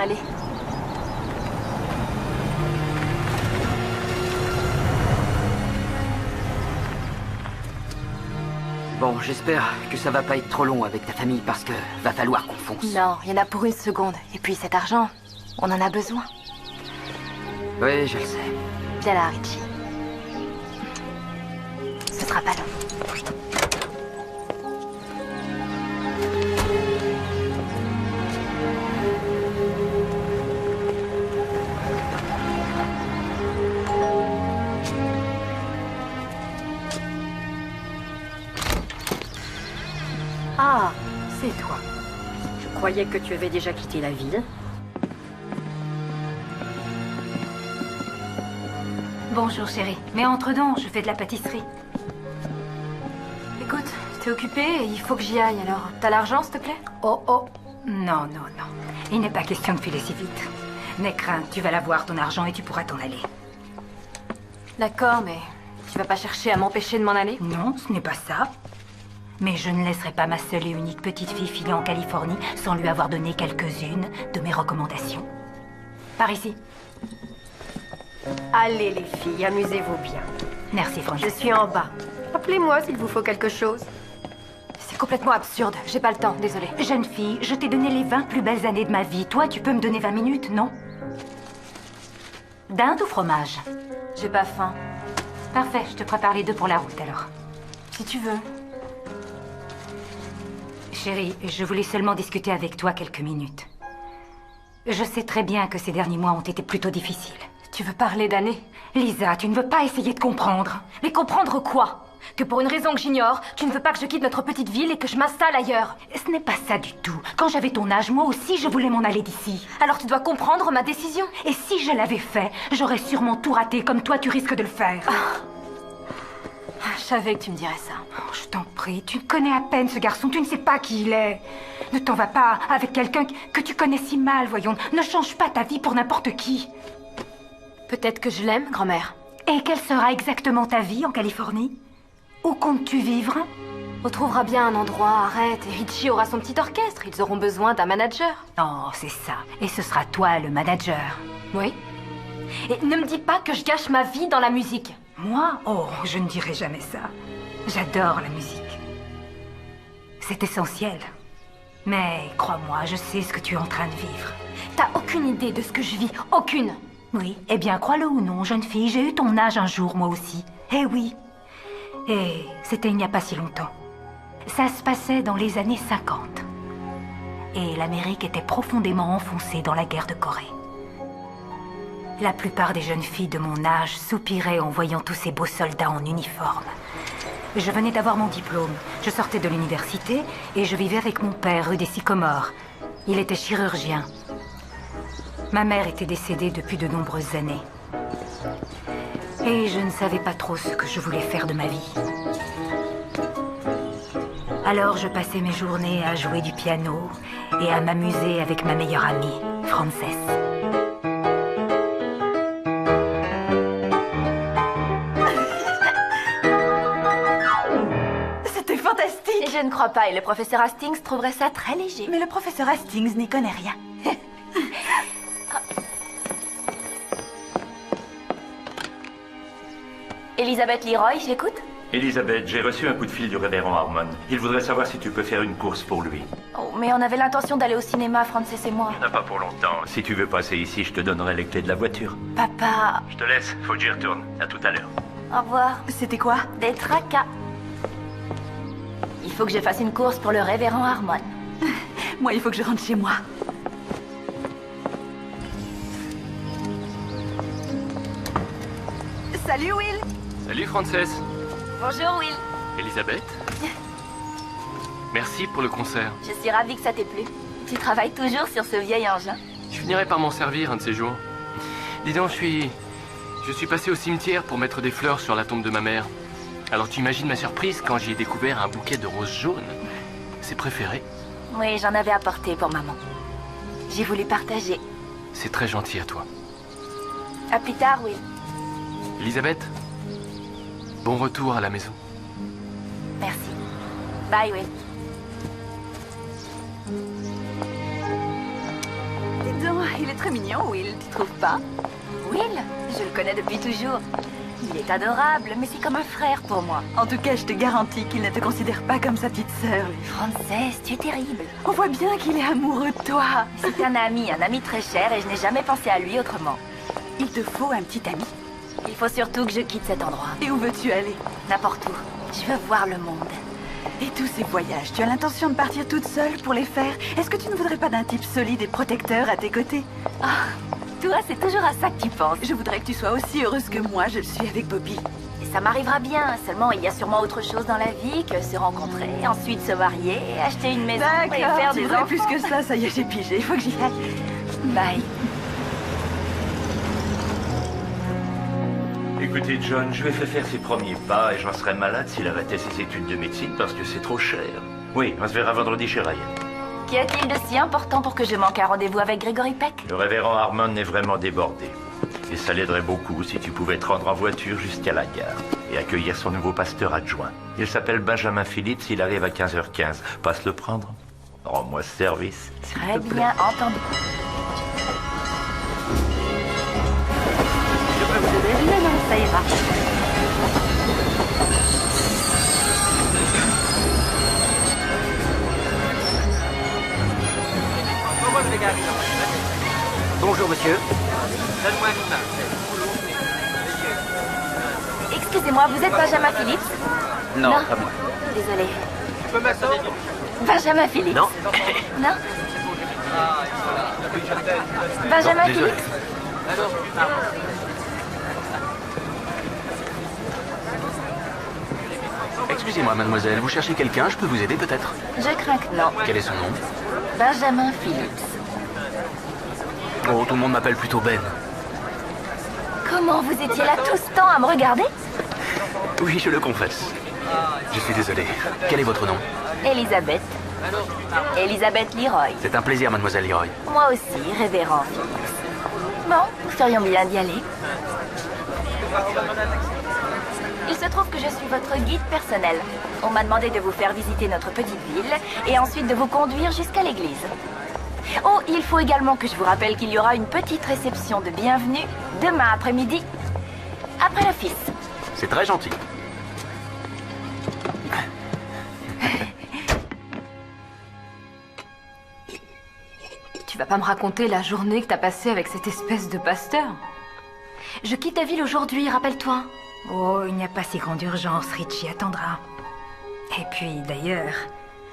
aller. Bon, j'espère que ça va pas être trop long avec ta famille parce que va falloir qu'on fonce. Non, il y en a pour une seconde. Et puis cet argent, on en a besoin. Oui, je le sais. Viens là, Richie. Ce sera pas long. Ah, c'est toi. Je croyais que tu avais déjà quitté la ville. Bonjour chérie. Mais entre donc, je fais de la pâtisserie. Écoute, t'es occupée et il faut que j'y aille, alors t'as l'argent, s'il te plaît? Oh oh. Non, non, non. Il n'est pas question de filer si vite. N'aie crainte, tu vas l'avoir ton argent et tu pourras t'en aller. D'accord, mais tu vas pas chercher à m'empêcher de m'en aller? Non, ce n'est pas ça. Mais je ne laisserai pas ma seule et unique petite fille filer en Californie sans lui avoir donné quelques-unes de mes recommandations. Par ici. Allez les filles, amusez-vous bien. Merci Je Francis. suis en bas. Appelez-moi s'il vous faut quelque chose. C'est complètement absurde. J'ai pas le temps, désolée. Jeune fille, je t'ai donné les 20 plus belles années de ma vie. Toi, tu peux me donner 20 minutes, non? Dinde ou fromage? J'ai pas faim. Parfait, je te prépare les deux pour la route alors. Si tu veux. Chérie, je voulais seulement discuter avec toi quelques minutes. Je sais très bien que ces derniers mois ont été plutôt difficiles. Tu veux parler d'années? Lisa, tu ne veux pas essayer de comprendre. Mais comprendre quoi? Que pour une raison que j'ignore, tu ne veux pas que je quitte notre petite ville et que je m'installe ailleurs? Ce n'est pas ça du tout. Quand j'avais ton âge, moi aussi, je voulais m'en aller d'ici. Alors tu dois comprendre ma décision. Et si je l'avais fait, j'aurais sûrement tout raté comme toi tu risques de le faire. Je savais que tu me dirais ça. Oh, je t'en prie, tu connais à peine ce garçon, tu ne sais pas qui il est. Ne t'en vas pas avec quelqu'un que tu connais si mal, voyons. Ne change pas ta vie pour n'importe qui. Peut-être que je l'aime, grand-mère. Et quelle sera exactement ta vie en Californie? Où comptes-tu vivre? On trouvera bien un endroit, arrête, et Richie aura son petit orchestre. Ils auront besoin d'un manager. Oh, c'est ça. Et ce sera toi le manager. Oui. Et ne me dis pas que je gâche ma vie dans la musique. Moi? Oh, je ne dirai jamais ça. J'adore la musique. C'est essentiel. Mais crois-moi, je sais ce que tu es en train de vivre. T'as aucune idée de ce que je vis. Aucune. Oui, eh bien, crois-le ou non, jeune fille, j'ai eu ton âge un jour, moi aussi. Eh oui. Et c'était il n'y a pas si longtemps. Ça se passait dans les années 50. Et l'Amérique était profondément enfoncée dans la guerre de Corée. La plupart des jeunes filles de mon âge soupiraient en voyant tous ces beaux soldats en uniforme. Je venais d'avoir mon diplôme. Je sortais de l'université et je vivais avec mon père rue des Sycomores. Il était chirurgien. Ma mère était décédée depuis de nombreuses années. Et je ne savais pas trop ce que je voulais faire de ma vie. Alors je passais mes journées à jouer du piano et à m'amuser avec ma meilleure amie, Frances. C'était fantastique! Et je ne crois pas, et le professeur Hastings trouverait ça très léger. Mais le professeur Hastings n'y connaît rien. Elisabeth Leroy, j'écoute? Elisabeth, j'ai reçu un coup de fil du révérend Harmon. Il voudrait savoir si tu peux faire une course pour lui. Oh, mais on avait l'intention d'aller au cinéma, Frances et moi. Il n'y en a pas pour longtemps. Si tu veux passer ici, je te donnerai les clés de la voiture. Papa, Je te laisse, faut que j'y retourne. À tout à l'heure. au revoir. C'était quoi? Des tracas. Il faut que je fasse une course pour le révérend Harmon. Moi, il faut que je rentre chez moi. Salut, Will! Salut Frances. Bonjour, Will. Elisabeth. Merci pour le concert. Je suis ravie que ça t'ait plu. Tu travailles toujours sur ce vieil engin? Je finirai par m'en servir un de ces jours. Dis donc, je suis passé au cimetière pour mettre des fleurs sur la tombe de ma mère. Alors tu imagines ma surprise quand j'y ai découvert un bouquet de roses jaunes. Ses préférées. Oui, j'en avais apporté pour maman. J'ai voulu partager. C'est très gentil à toi. À plus tard, Will. Elisabeth, bon retour à la maison. Merci. Bye, Will. Dis donc, il est très mignon, Will, tu trouves pas? Will, je le connais depuis toujours. Il est adorable, mais c'est comme un frère pour moi. En tout cas, je te garantis qu'il ne te considère pas comme sa petite sœur, lui. Frances, tu es terrible. On voit bien qu'il est amoureux de toi. C'est un ami très cher et je n'ai jamais pensé à lui autrement. Il te faut un petit ami. Il faut surtout que je quitte cet endroit. Et où veux-tu aller? N'importe où. Je veux voir le monde. Et tous ces voyages, tu as l'intention de partir toute seule pour les faire? Est-ce que tu ne voudrais pas d'un type solide et protecteur à tes côtés? Toi, c'est toujours à ça que tu penses. Je voudrais que tu sois aussi heureuse que moi, je le suis avec Bobby. Et ça m'arrivera bien. Seulement, il y a sûrement autre chose dans la vie que se rencontrer, ensuite se marier, acheter une maison et D'accord, faire tu des voudrais enfants. plus que ça y est, j'ai pigé, il faut que j'y aille. Bye. Écoutez, John, je lui ai fait faire ses premiers pas et j'en serais malade s'il arrêtait ses études de médecine parce que c'est trop cher. Oui, on se verra vendredi chez Ryan. Qu'y a-t-il de si important pour que je manque un rendez-vous avec Gregory Peck? Le révérend Harmon est vraiment débordé. Et ça l'aiderait beaucoup si tu pouvais te rendre en voiture jusqu'à la gare et accueillir son nouveau pasteur adjoint. Il s'appelle Benjamin Phillips, il arrive à 15h15. Passe le prendre. Rends-moi ce service. Très bien entendu. Je peux vous aider? Non, ça ira. Bonjour, monsieur. Excusez-moi, vous êtes Benjamin Phillips? Non, Non. pas moi. Désolé. Benjamin Phillips? Non. Non? Benjamin Désolé. Phillips? Excusez-moi, mademoiselle, vous cherchez quelqu'un? Je peux vous aider peut-être? Je crains que non. Quel est son nom? Benjamin Phillips. Oh, tout le monde m'appelle plutôt Ben. Comment vous étiez là tout ce temps à me regarder? Oui, je le confesse. Je suis désolé. Quel est votre nom? Elisabeth. Elisabeth Leroy. C'est un plaisir, mademoiselle Leroy. Moi aussi, révérend Phillips. Bon, nous serions bien d'y aller. Il se trouve que je suis votre guide personnel. On m'a demandé de vous faire visiter notre petite ville et ensuite de vous conduire jusqu'à l'église. Oh, il faut également que je vous rappelle qu'il y aura une petite réception de bienvenue demain après-midi, après l'office. C'est très gentil. Tu vas pas me raconter la journée que t'as passée avec cette espèce de pasteur? Je quitte la ville aujourd'hui, rappelle-toi. Oh, il n'y a pas si grande urgence, Richie attendra. Et puis, d'ailleurs,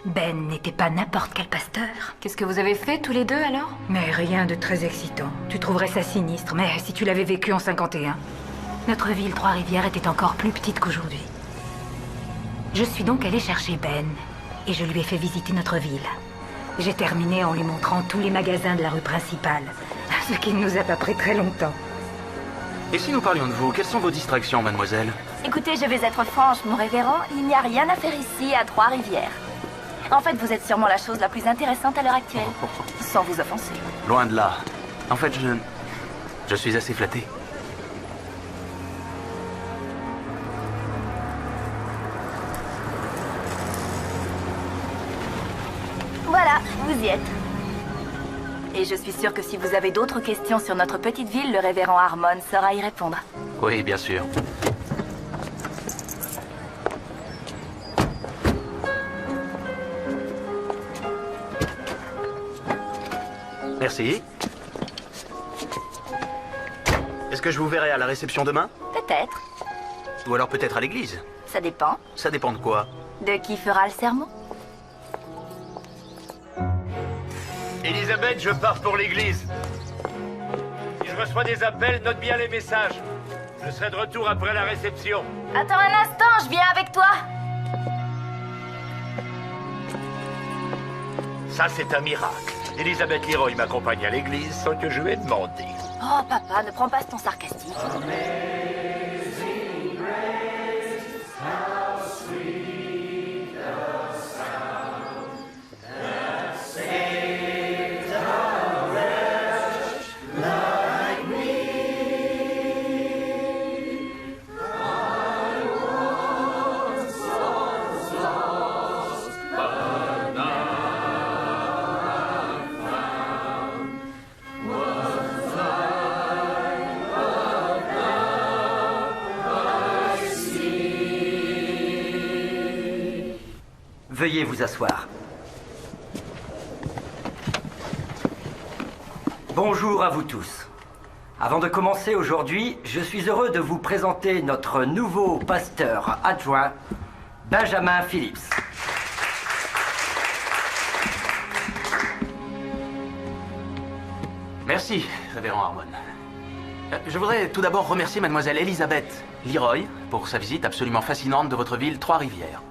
Ben n'était pas n'importe quel pasteur. Qu'est-ce que vous avez fait tous les deux alors? Mais rien de très excitant. Tu trouverais ça sinistre, mais si tu l'avais vécu en 51. Notre ville Trois-Rivières était encore plus petite qu'aujourd'hui. Je suis donc allée chercher Ben, et je lui ai fait visiter notre ville. J'ai terminé en lui montrant tous les magasins de la rue principale, ce qui ne nous a pas pris très longtemps. Et si nous parlions de vous, quelles sont vos distractions, mademoiselle? Écoutez, je vais être franche, mon révérend, il n'y a rien à faire ici à Trois-Rivières. En fait, vous êtes sûrement la chose la plus intéressante à l'heure actuelle, sans vous offenser. Loin de là. En fait, je suis assez flatté. Voilà, vous y êtes. Et je suis sûre que si vous avez d'autres questions sur notre petite ville, le révérend Harmon saura y répondre. Oui, bien sûr. Merci. Est-ce que je vous verrai à la réception demain? Peut-être. Ou alors peut-être à l'église? Ça dépend. Ça dépend de quoi? De qui fera le sermon? Elisabeth, je pars pour l'église. Si je reçois des appels, note bien les messages. Je serai de retour après la réception. Attends un instant, je viens avec toi. Ça, c'est un miracle. Elisabeth Leroy m'accompagne à l'église sans que je lui ai demandé. Oh, papa, ne prends pas ce ton sarcastique. Veuillez vous asseoir. Bonjour à vous tous. Avant de commencer aujourd'hui, je suis heureux de vous présenter notre nouveau pasteur adjoint, Benjamin Phillips. Merci, révérend Harmon. Je voudrais tout d'abord remercier mademoiselle Elisabeth Leroy pour sa visite absolument fascinante de votre ville Trois-Rivières.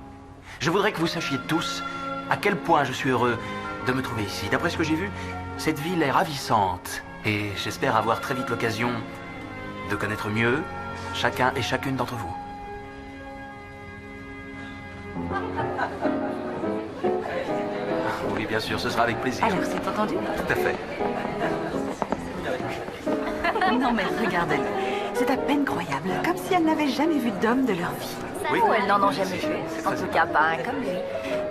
Je voudrais que vous sachiez tous à quel point je suis heureux de me trouver ici. D'après ce que j'ai vu, cette ville est ravissante et j'espère avoir très vite l'occasion de connaître mieux chacun et chacune d'entre vous. Oui, bien sûr, ce sera avec plaisir. Alors, c'est entendu? Tout à fait. Non, mais regardez-le. C'est à peine croyable, comme si elles n'avaient jamais vu d'homme de leur vie. Oui. Ou elles n'en ont jamais vu. En tout cas, pas un comme lui.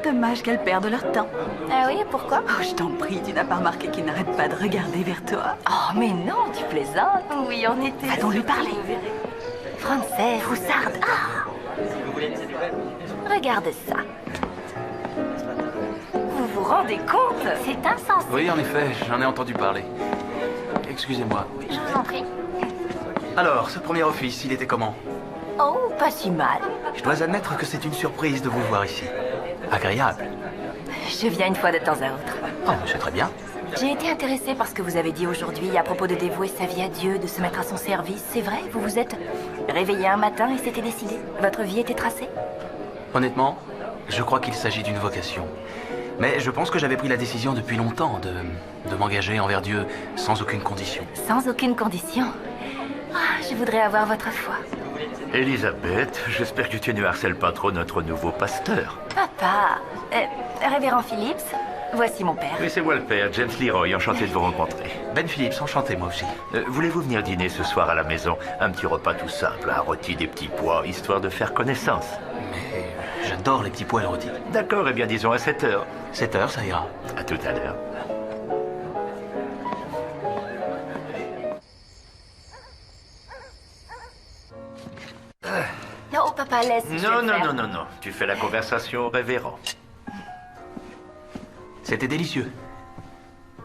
Dommage qu'elles perdent leur temps. Ah oui, pourquoi? Oh, je t'en prie, tu n'as pas remarqué qu'il n'arrête pas de regarder vers toi? Oh, mais non, tu plaisantes. Oui, on était... Va-t-on lui parler? Français, foussarde. Ah! Regardez ça. Vous vous rendez compte? C'est insensé. Oui, en effet, j'en ai entendu parler. Excusez-moi. Je vous en prie. Alors, ce premier office, il était comment? Oh, pas si mal. Je dois admettre que c'est une surprise de vous voir ici. Agréable. Je viens une fois de temps à autre. Oh, mais c'est très bien. J'ai été intéressée par ce que vous avez dit aujourd'hui à propos de dévouer sa vie à Dieu, de se mettre à son service. C'est vrai, vous vous êtes réveillé un matin et c'était décidé? Votre vie était tracée? Honnêtement, je crois qu'il s'agit d'une vocation. Mais je pense que j'avais pris la décision depuis longtemps de m'engager envers Dieu sans aucune condition. Sans aucune condition. Ah, je voudrais avoir votre foi. Elisabeth, j'espère que tu ne harcèles pas trop notre nouveau pasteur. Papa, révérend Phillips, voici mon père. Oui, c'est moi le père, James Leroy, enchanté de vous rencontrer. Ben Phillips, enchanté moi aussi. Voulez-vous venir dîner ce soir à la maison? Un petit repas tout simple, un rôti, des petits pois, histoire de faire connaissance. Mais j'adore les petits pois et le rôti. D'accord, eh bien disons à 7 heures. 7 heures, ça ira. À tout à l'heure. Non, papa, laisse. je vais Non, le non, faire. non, non, non. Tu fais la conversation au révérend. C'était délicieux.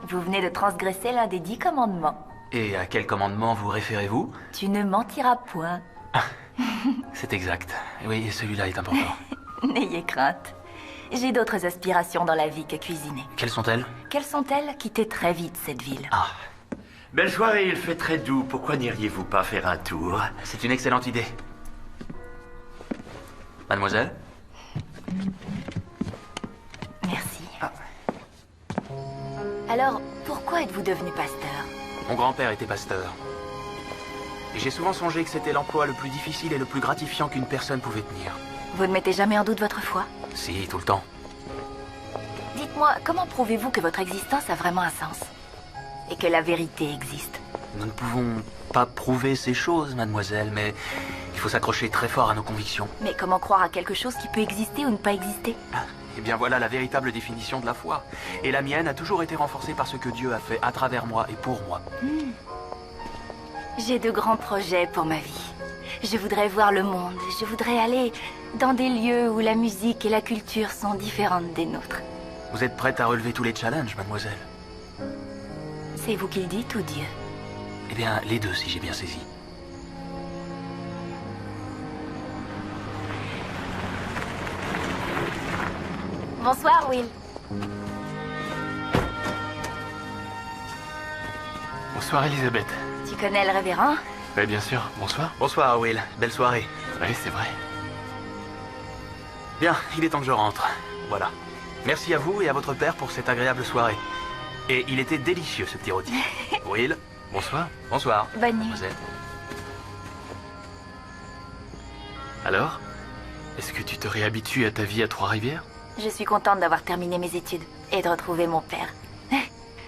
Vous venez de transgresser l'un des 10 commandements. Et à quel commandement vous référez-vous? Tu ne mentiras point. C'est exact. Oui, celui-là est important. N'ayez crainte. J'ai d'autres aspirations dans la vie que cuisiner. Quelles sont-elles? Quelles sont-elles? Quitter très vite cette ville. Ah, Belle soirée, il fait très doux. Pourquoi n'iriez-vous pas faire un tour? c'est une excellente idée. Mademoiselle? Merci. Alors, pourquoi êtes-vous devenu pasteur? Mon grand-père était pasteur. Et j'ai souvent songé que c'était l'emploi le plus difficile et le plus gratifiant qu'une personne pouvait tenir. Vous ne mettez jamais en doute votre foi? Si, tout le temps. Dites-moi, comment prouvez-vous que votre existence a vraiment un sens? Et que la vérité existe? Nous ne pouvons pas prouver ces choses, mademoiselle, mais il faut s'accrocher très fort à nos convictions. Mais comment croire à quelque chose qui peut exister ou ne pas exister? Eh bien voilà la véritable définition de la foi. Et la mienne a toujours été renforcée par ce que Dieu a fait à travers moi et pour moi. J'ai de grands projets pour ma vie. Je voudrais voir le monde. Je voudrais aller dans des lieux où la musique et la culture sont différentes des nôtres. Vous êtes prête à relever tous les challenges, mademoiselle? C'est vous qui le dites ou Dieu? Eh bien, les deux, si j'ai bien saisi. Bonsoir, Will. Bonsoir, Elisabeth. Tu connais le révérend? Oui, bien sûr. Bonsoir. Bonsoir, Will. Belle soirée. Oui, c'est vrai. Bien, il est temps que je rentre. Voilà. Merci à vous et à votre père pour cette agréable soirée. Et il était délicieux, ce petit rôti. Will, Bonsoir. bonsoir. Bonne nuit. Mademoiselle. Alors, est-ce que tu te réhabitues à ta vie à Trois-Rivières? Je suis contente d'avoir terminé mes études et de retrouver mon père.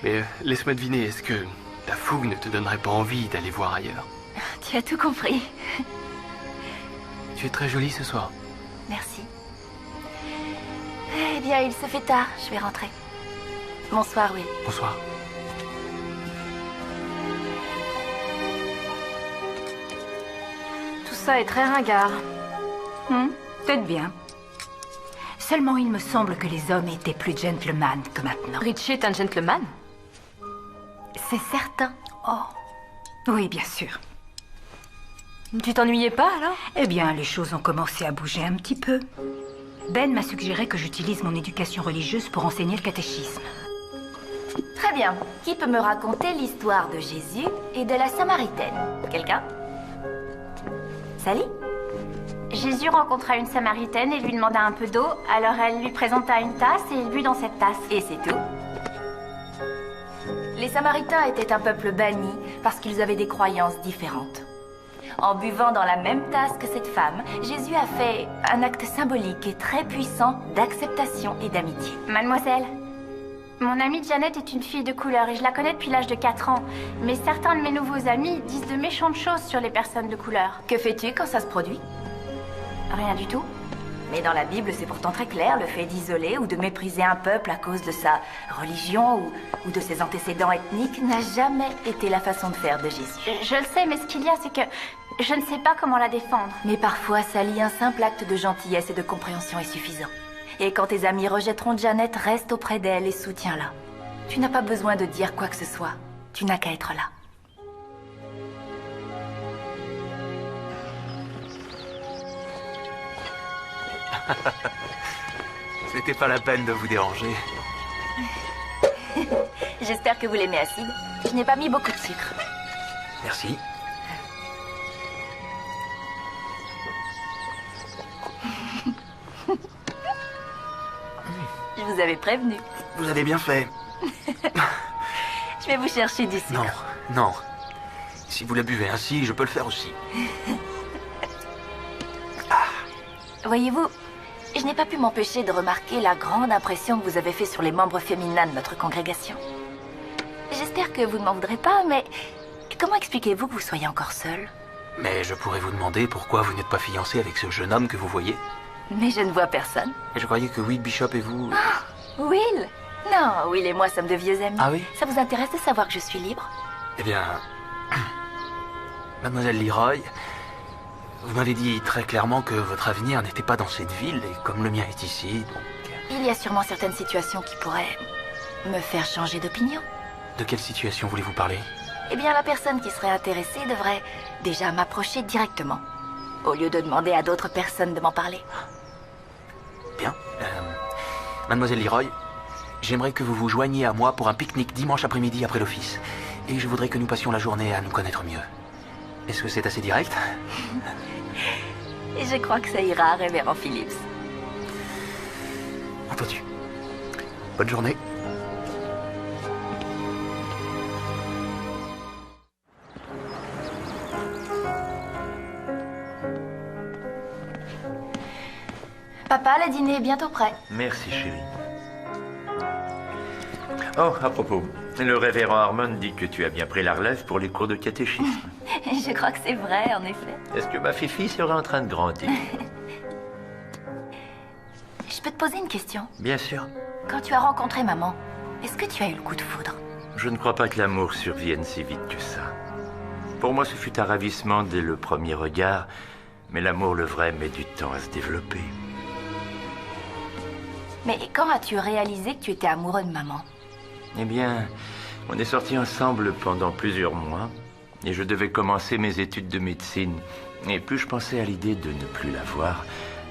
Mais laisse-moi deviner, est-ce que ta fougue ne te donnerait pas envie d'aller voir ailleurs? Tu as tout compris. Tu es très jolie ce soir. Merci. Eh bien, il se fait tard. Je vais rentrer. Bonsoir, Will. Bonsoir. Tout ça est très ringard. Peut-être bien. Seulement, il me semble que les hommes étaient plus gentlemen que maintenant. Richie est un gentleman. C'est certain. Oh, oui, bien sûr. Tu t'ennuyais pas, alors? Eh bien, les choses ont commencé à bouger un petit peu. Ben m'a suggéré que j'utilise mon éducation religieuse pour enseigner le catéchisme. Très bien. Qui peut me raconter l'histoire de Jésus et de la Samaritaine? Quelqu'un? Sally? Jésus rencontra une Samaritaine et lui demanda un peu d'eau, alors elle lui présenta une tasse et il but dans cette tasse. Et c'est tout? Les Samaritains étaient un peuple banni parce qu'ils avaient des croyances différentes. En buvant dans la même tasse que cette femme, Jésus a fait un acte symbolique et très puissant d'acceptation et d'amitié. Mademoiselle, mon amie Janet est une fille de couleur et je la connais depuis l'âge de 4 ans. Mais certains de mes nouveaux amis disent de méchantes choses sur les personnes de couleur. Que fais-tu quand ça se produit? Rien du tout. Mais dans la Bible, c'est pourtant très clair, le fait d'isoler ou de mépriser un peuple à cause de sa religion ou de ses antécédents ethniques n'a jamais été la façon de faire de Jésus. Je le sais, mais ce qu'il y a, c'est que je ne sais pas comment la défendre. Mais parfois, Sally, un simple acte de gentillesse et de compréhension est suffisant. Et quand tes amis rejetteront Janet, reste auprès d'elle et soutiens-la. Tu n'as pas besoin de dire quoi que ce soit. Tu n'as qu'à être là. C'était pas la peine de vous déranger. J'espère que vous l'aimez acide. Je n'ai pas mis beaucoup de sucre. Merci. Je vous avais prévenu. Vous avez bien fait. Je vais vous chercher du sucre. Non, non. Si vous la buvez ainsi, je peux le faire aussi. Voyez-vous, je n'ai pas pu m'empêcher de remarquer la grande impression que vous avez fait sur les membres féminins de notre congrégation. J'espère que vous ne m'en voudrez pas, mais comment expliquez-vous que vous soyez encore seul? Mais je pourrais vous demander pourquoi vous n'êtes pas fiancé avec ce jeune homme que vous voyez. Mais je ne vois personne. Et je croyais que Will Bishop et vous... Will? Non, Will et moi sommes de vieux amis. Ah oui? Ça vous intéresse de savoir que je suis libre? Eh bien... Mademoiselle Leroy, vous m'avez dit très clairement que votre avenir n'était pas dans cette ville, et comme le mien est ici, donc... Il y a sûrement certaines situations qui pourraient me faire changer d'opinion. De quelle situation voulez-vous parler? Eh bien, la personne qui serait intéressée devrait déjà m'approcher directement, au lieu de demander à d'autres personnes de m'en parler. Bien. Mademoiselle Leroy, j'aimerais que vous vous joigniez à moi pour un pique-nique dimanche après-midi après l'office. Et je voudrais que nous passions la journée à nous connaître mieux. Est-ce que c'est assez direct? Et je crois que ça ira, révérend Phillips. Entendu. Bonne journée. Papa, le dîner est bientôt prêt. Merci, chérie. Oh, à propos, le révérend Harmon dit que tu as bien pris la relève pour les cours de catéchisme. Je crois que c'est vrai, en effet. Est-ce que ma fifi serait en train de grandir? Je peux te poser une question? Bien sûr. Quand tu as rencontré maman, est-ce que tu as eu le coup de foudre? Je ne crois pas que l'amour survienne si vite que ça. Pour moi, ce fut un ravissement dès le premier regard, mais l'amour, le vrai, met du temps à se développer. Mais quand as-tu réalisé que tu étais amoureux de maman? Eh bien, on est sortis ensemble pendant plusieurs mois, et je devais commencer mes études de médecine. Et plus je pensais à l'idée de ne plus la voir,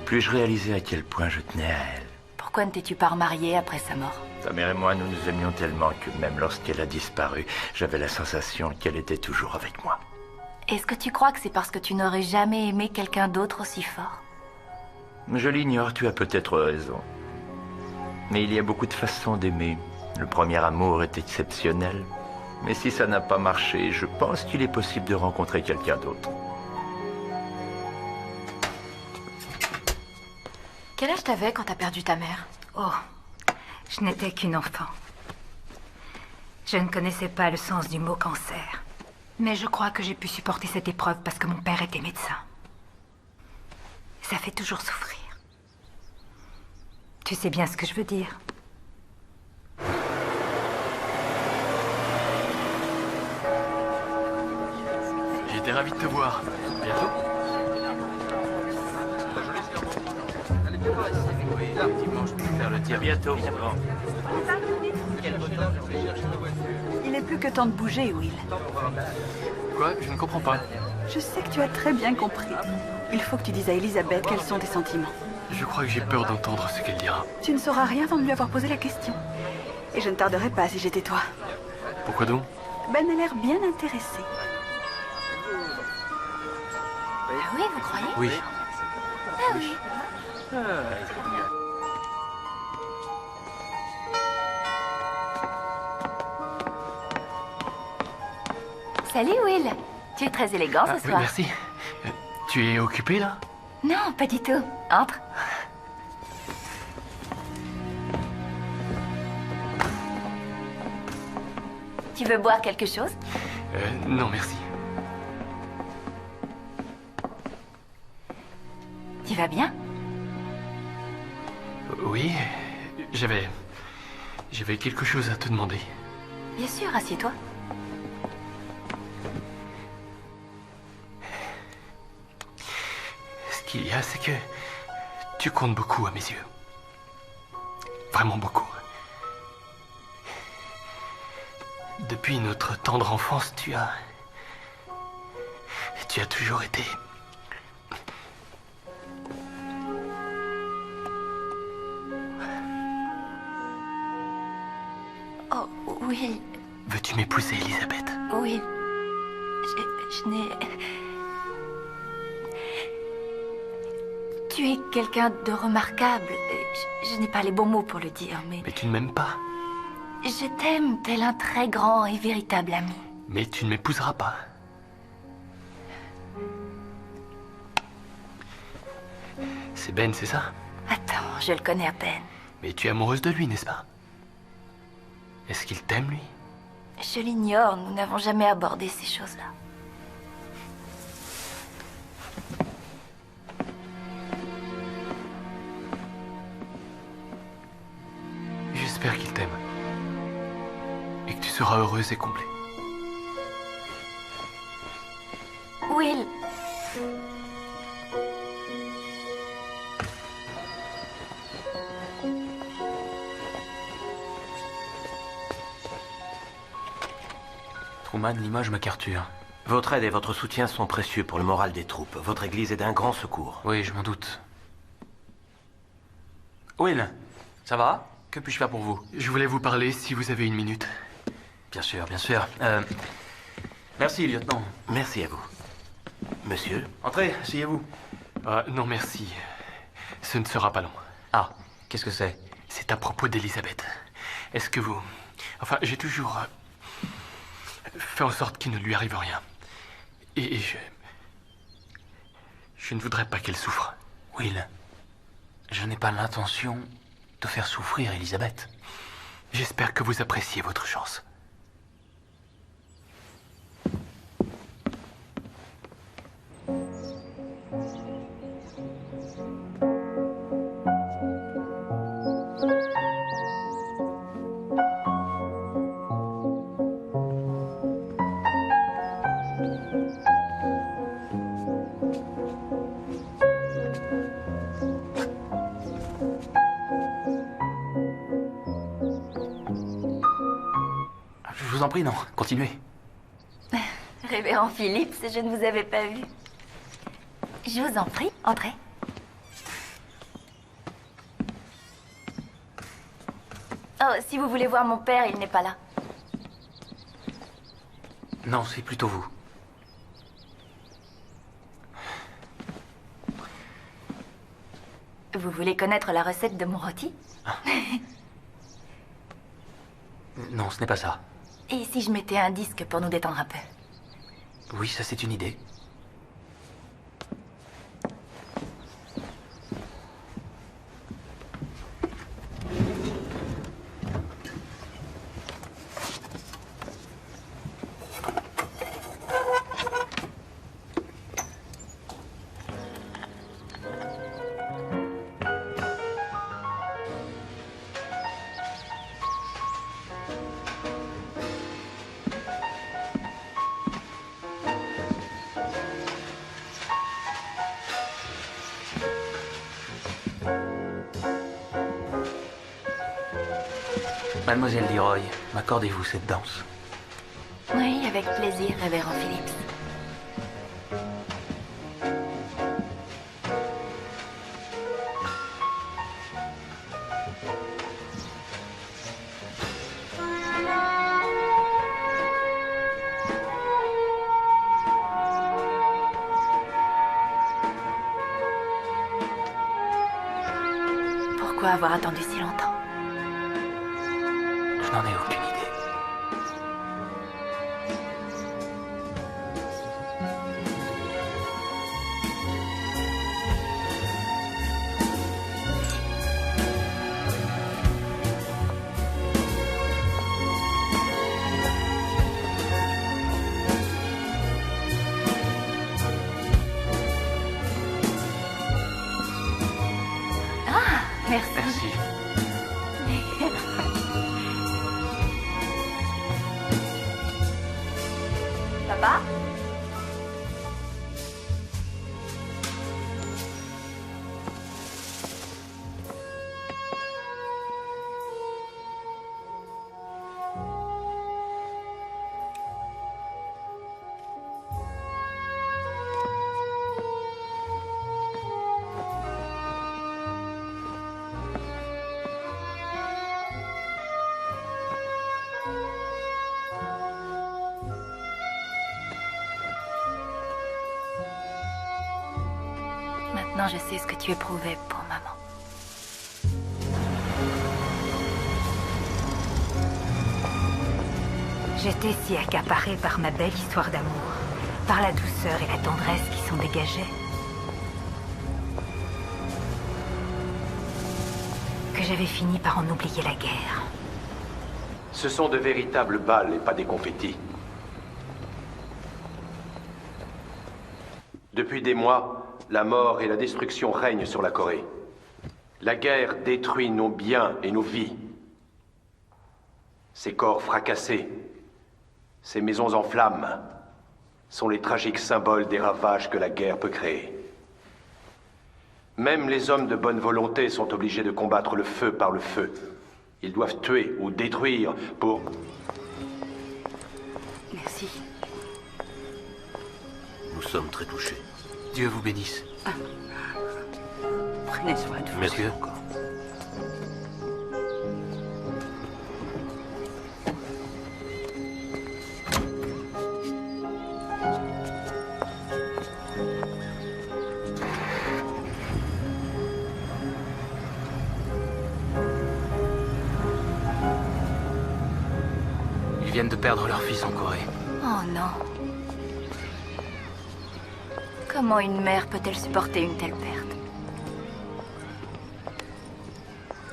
plus je réalisais à quel point je tenais à elle. Pourquoi ne t'es-tu pas remarié après sa mort? Ta mère et moi, nous nous aimions tellement que même lorsqu'elle a disparu, j'avais la sensation qu'elle était toujours avec moi. Est-ce que tu crois que c'est parce que tu n'aurais jamais aimé quelqu'un d'autre aussi fort? Je l'ignore, tu as peut-être raison. Mais il y a beaucoup de façons d'aimer. Le premier amour est exceptionnel. Mais si ça n'a pas marché, je pense qu'il est possible de rencontrer quelqu'un d'autre. Quel âge t'avais quand t'as perdu ta mère? Oh, je n'étais qu'une enfant. Je ne connaissais pas le sens du mot cancer. Mais je crois que j'ai pu supporter cette épreuve parce que mon père était médecin. Ça fait toujours souffrir. Tu sais bien ce que je veux dire. J'étais ravi de te voir. Bientôt. Oui. Effectivement, je peux faire le tir. Bientôt. Il est plus que temps de bouger, Will. Quoi? Je ne comprends pas. Je sais que tu as très bien compris. Il faut que tu dises à Elisabeth quels sont tes sentiments. Je crois que j'ai peur d'entendre ce qu'elle dira. Tu ne sauras rien avant de lui avoir posé la question. Et je ne tarderai pas si j'étais toi. Pourquoi donc? Ben a l'air bien intéressé. Ah oui, vous croyez? Oui. Ah oui. Salut, Will. Tu es très élégant Ah, ce oui, soir. merci. Tu es occupé là? Non, pas du tout. Entre. Tu veux boire quelque chose? Non, merci. Tu vas bien? Oui, j'avais quelque chose à te demander. Bien sûr, assieds-toi. Ce qu'il y a, c'est que tu comptes beaucoup à mes yeux. Vraiment beaucoup. Depuis notre tendre enfance, tu as toujours été... Oh, Will. Veux-tu m'épouser, Elisabeth? Will. Je n'ai... Tu es quelqu'un de remarquable. Je n'ai pas les bons mots pour le dire, mais... Mais tu ne m'aimes pas. Je t'aime tel un très grand et véritable ami. Mais tu ne m'épouseras pas. C'est Ben, c'est ça? Attends, je le connais à peine. Mais tu es amoureuse de lui, n'est-ce pas? Est-ce qu'il t'aime, lui? Je l'ignore, nous n'avons jamais abordé ces choses-là. J'espère qu'il t'aime. Et que tu seras heureuse et comblée. Will. Truman, Limoges, MacArthur. Votre aide et votre soutien sont précieux pour le moral des troupes. Votre église est d'un grand secours. Oui, je m'en doute. Will, ça va? Que puis-je faire pour vous? Je voulais vous parler si vous avez une minute. Bien sûr, bien sûr. Merci, lieutenant. Merci à vous. Monsieur? Entrez, asseyez-vous. Non, merci. Ce ne sera pas long. Ah, qu'est-ce que c'est? C'est à propos d'Elisabeth. Est-ce que vous... Enfin, j'ai toujours fait en sorte qu'il ne lui arrive rien. Et je ne voudrais pas qu'elle souffre. Will, je n'ai pas l'intention de faire souffrir Elisabeth. J'espère que vous appréciez votre chance. Je vous en prie, non. Continuez. Révérend Philippe, je ne vous avais pas vu. Je vous en prie, entrez. Oh, si vous voulez voir mon père, il n'est pas là. Non, c'est plutôt vous. Vous voulez connaître la recette de mon rôti? Non, ce n'est pas ça. Et si je mettais un disque pour nous détendre un peu? Oui, ça c'est une idée. Mademoiselle Leroy, m'accordez-vous cette danse? Oui, avec plaisir, révérend Phillips. Pourquoi avoir attendu si longtemps? Je n'en ai aucune idée. Merci. Merci. Papa? Maintenant, je sais ce que tu éprouvais pour maman. J'étais si accaparée par ma belle histoire d'amour, par la douceur et la tendresse qui s'en dégageaient, que j'avais fini par en oublier la guerre. Ce sont de véritables balles et pas des confettis. Depuis des mois, la mort et la destruction règnent sur la Corée. La guerre détruit nos biens et nos vies. Ces corps fracassés, ces maisons en flammes, sont les tragiques symboles des ravages que la guerre peut créer. Même les hommes de bonne volonté sont obligés de combattre le feu par le feu. Ils doivent tuer ou détruire pour... Merci. Nous sommes très touchés. Dieu vous bénisse. Prenez soin de vous. Merci Monsieur. encore. Ils viennent de perdre leur fils en Corée. Oh non. Comment une mère peut-elle supporter une telle perte?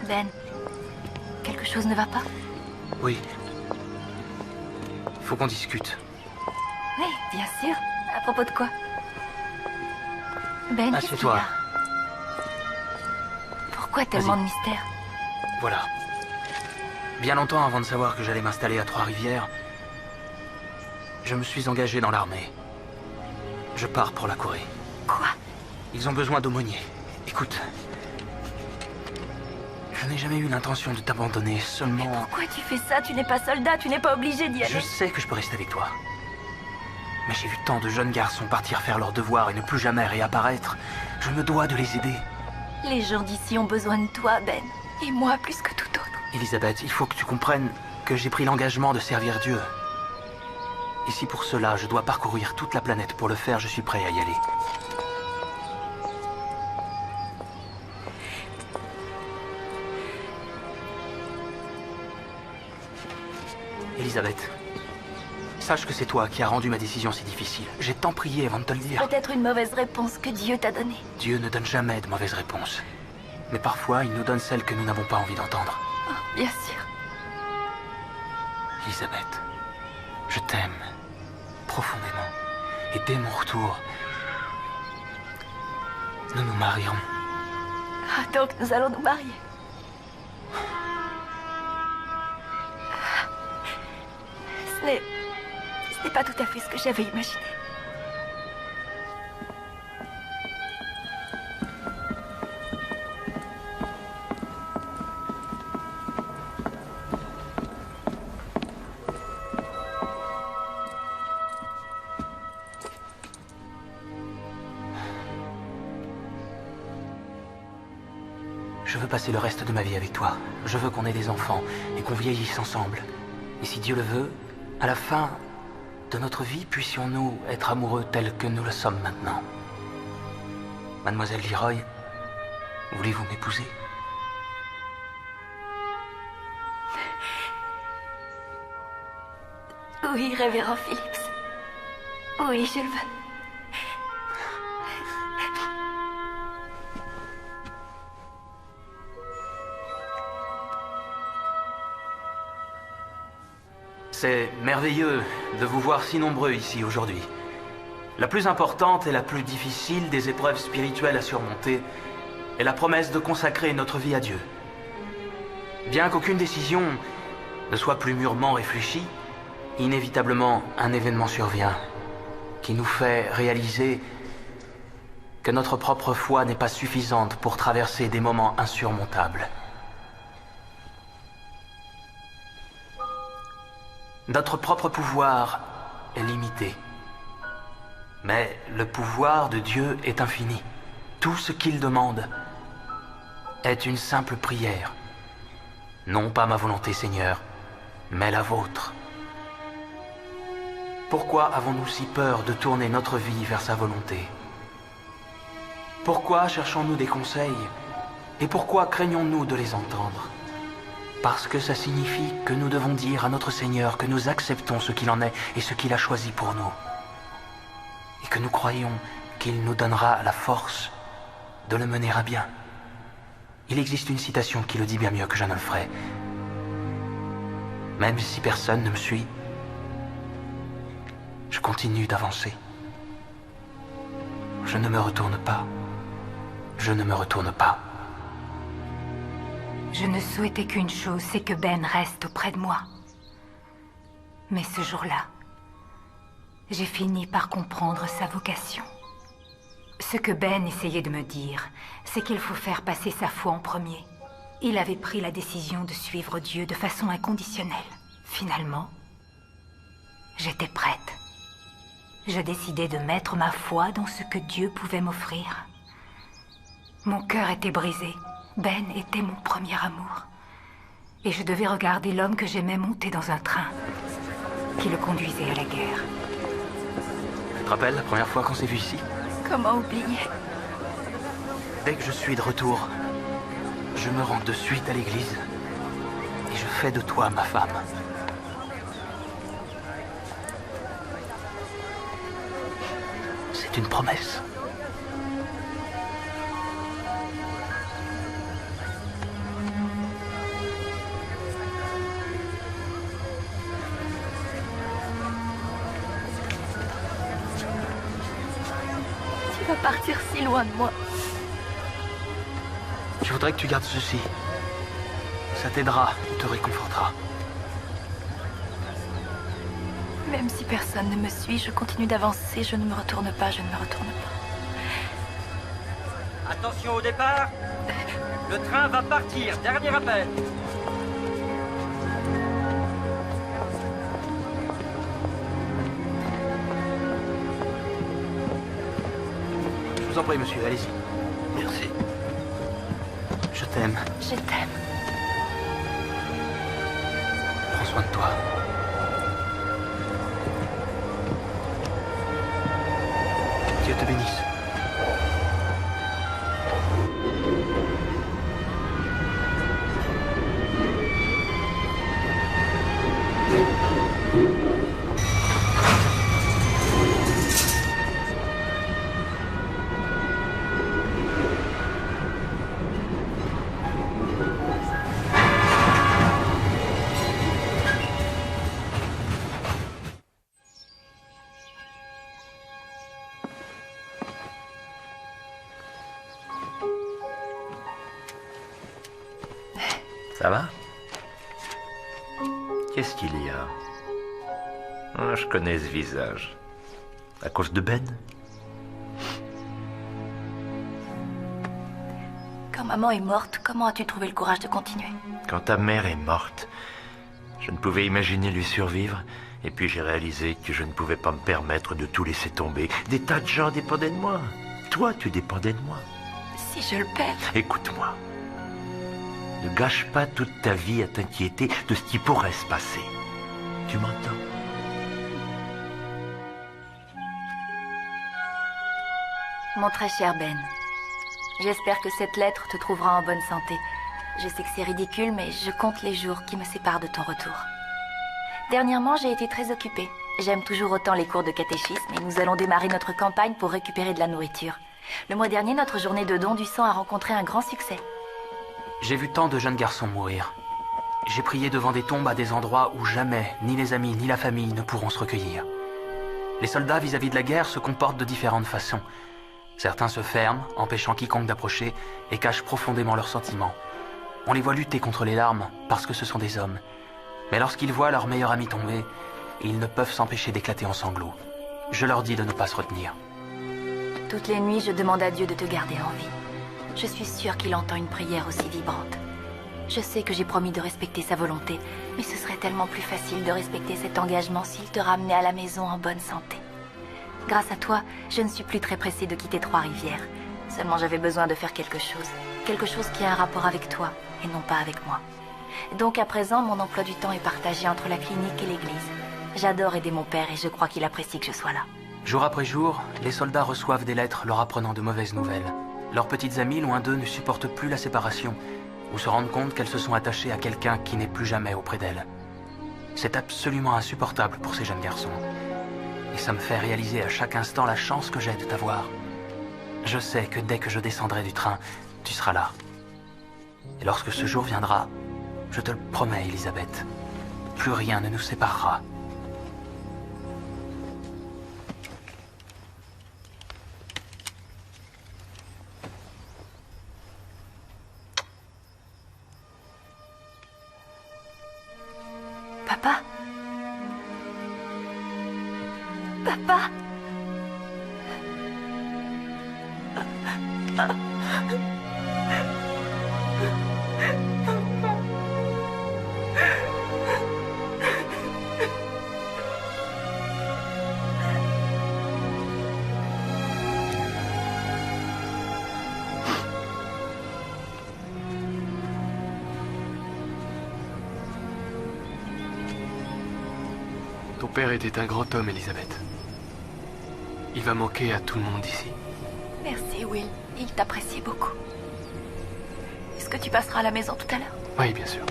Ben, quelque chose ne va pas? Oui. Il faut qu'on discute. Oui, bien sûr. À propos de quoi? Ben, qu'est-ce qu'il y Assieds-toi. a? Pourquoi tellement Vas-y. de mystère? Voilà. Bien longtemps avant de savoir que j'allais m'installer à Trois-Rivières, je me suis engagé dans l'armée. Je pars pour la Corée. Quoi? Ils ont besoin d'aumôniers. Écoute, je n'ai jamais eu l'intention de t'abandonner, seulement... Pourquoi tu fais ça? Tu n'es pas soldat, tu n'es pas obligé d'y aller. Je sais que je peux rester avec toi. Mais j'ai vu tant de jeunes garçons partir faire leurs devoirs et ne plus jamais réapparaître. Je me dois de les aider. Les gens d'ici ont besoin de toi, Ben. Et moi plus que tout autre. Elisabeth, il faut que tu comprennes que j'ai pris l'engagement de servir Dieu. Et si pour cela je dois parcourir toute la planète pour le faire, je suis prêt à y aller. Elisabeth, sache que c'est toi qui as rendu ma décision si difficile. J'ai tant prié avant de te le dire. Peut-être une mauvaise réponse que Dieu t'a donnée. Dieu ne donne jamais de mauvaises réponses. Mais parfois, il nous donne celles que nous n'avons pas envie d'entendre. Oh, bien sûr. Elisabeth, je t'aime profondément. Et dès mon retour, nous nous marierons. Ah, donc nous allons nous marier. Ce n'est pas tout à fait ce que j'avais imaginé. Je veux passer le reste de ma vie avec toi. Je veux qu'on ait des enfants et qu'on vieillisse ensemble. Et si Dieu le veut, à la fin de notre vie, puissions-nous être amoureux tels que nous le sommes maintenant. Mademoiselle Leroy, voulez-vous m'épouser? Oui, révérend Phillips. Oui, je le veux. C'est merveilleux de vous voir si nombreux ici aujourd'hui. La plus importante et la plus difficile des épreuves spirituelles à surmonter est la promesse de consacrer notre vie à Dieu. Bien qu'aucune décision ne soit plus mûrement réfléchie, inévitablement un événement survient qui nous fait réaliser que notre propre foi n'est pas suffisante pour traverser des moments insurmontables. Notre propre pouvoir est limité. Mais le pouvoir de Dieu est infini. Tout ce qu'il demande est une simple prière. Non pas ma volonté, Seigneur, mais la vôtre. Pourquoi avons-nous si peur de tourner notre vie vers sa volonté? Pourquoi cherchons-nous des conseils? Et pourquoi craignons-nous de les entendre? Parce que ça signifie que nous devons dire à notre Seigneur que nous acceptons ce qu'il en est et ce qu'il a choisi pour nous. Et que nous croyons qu'il nous donnera la force de le mener à bien. Il existe une citation qui le dit bien mieux que je ne le ferai. Même si personne ne me suit, je continue d'avancer. Je ne me retourne pas. Je ne me retourne pas. Je ne souhaitais qu'une chose, c'est que Ben reste auprès de moi. Mais ce jour-là, j'ai fini par comprendre sa vocation. Ce que Ben essayait de me dire, c'est qu'il faut faire passer sa foi en premier. Il avait pris la décision de suivre Dieu de façon inconditionnelle. Finalement, j'étais prête. Je décidais de mettre ma foi dans ce que Dieu pouvait m'offrir. Mon cœur était brisé. Ben était mon premier amour. Et je devais regarder l'homme que j'aimais monter dans un train qui le conduisait à la guerre. Tu te rappelles la première fois qu'on s'est vu ici? Comment oublier? Dès que je suis de retour, je me rends de suite à l'église et je fais de toi ma femme. C'est une promesse. Tu vas partir si loin de moi. Je voudrais que tu gardes ceci. Ça t'aidera, te réconfortera. Même si personne ne me suit, je continue d'avancer. Je ne me retourne pas, je ne me retourne pas. Attention au départ. Le train va partir. Dernier appel. Je vous en prie, monsieur, allez-y. Merci. Je t'aime. Je t'aime. Prends soin de toi. Dieu te bénisse. Ça va? Qu'est-ce qu'il y a? Ah, je connais ce visage. À cause de Ben? Quand maman est morte, comment as-tu trouvé le courage de continuer? Quand ta mère est morte, je ne pouvais imaginer lui survivre. Et puis j'ai réalisé que je ne pouvais pas me permettre de tout laisser tomber. Des tas de gens dépendaient de moi. Toi, tu dépendais de moi. Si je le perds... Écoute-moi. Ne gâche pas toute ta vie à t'inquiéter de ce qui pourrait se passer. Tu m'entends? Mon très cher Ben, j'espère que cette lettre te trouvera en bonne santé. Je sais que c'est ridicule, mais je compte les jours qui me séparent de ton retour. Dernièrement, j'ai été très occupée. J'aime toujours autant les cours de catéchisme et nous allons démarrer notre campagne pour récupérer de la nourriture. Le mois dernier, notre journée de don du sang a rencontré un grand succès. J'ai vu tant de jeunes garçons mourir. J'ai prié devant des tombes à des endroits où jamais, ni les amis, ni la famille ne pourront se recueillir. Les soldats vis-à-vis de la guerre se comportent de différentes façons. Certains se ferment, empêchant quiconque d'approcher, et cachent profondément leurs sentiments. On les voit lutter contre les larmes, parce que ce sont des hommes. Mais lorsqu'ils voient leur meilleur ami tomber, ils ne peuvent s'empêcher d'éclater en sanglots. Je leur dis de ne pas se retenir. Toutes les nuits, je demande à Dieu de te garder en vie. Je suis sûre qu'il entend une prière aussi vibrante. Je sais que j'ai promis de respecter sa volonté, mais ce serait tellement plus facile de respecter cet engagement s'il te ramenait à la maison en bonne santé. Grâce à toi, je ne suis plus très pressée de quitter Trois-Rivières. Seulement j'avais besoin de faire quelque chose qui a un rapport avec toi et non pas avec moi. Donc à présent, mon emploi du temps est partagé entre la clinique et l'église. J'adore aider mon père et je crois qu'il apprécie que je sois là. Jour après jour, les soldats reçoivent des lettres leur apprenant de mauvaises nouvelles. Leurs petites amies, loin d'eux, ne supportent plus la séparation ou se rendent compte qu'elles se sont attachées à quelqu'un qui n'est plus jamais auprès d'elles. C'est absolument insupportable pour ces jeunes garçons. Et ça me fait réaliser à chaque instant la chance que j'ai de t'avoir. Je sais que dès que je descendrai du train, tu seras là. Et lorsque ce jour viendra, je te le promets, Elisabeth, plus rien ne nous séparera. Papa? Papa? Ton père était un grand homme, Elisabeth. Il va manquer à tout le monde ici. Merci, Will. Il t'apprécie beaucoup. Est-ce que tu passeras à la maison tout à l'heure? Oui, bien sûr.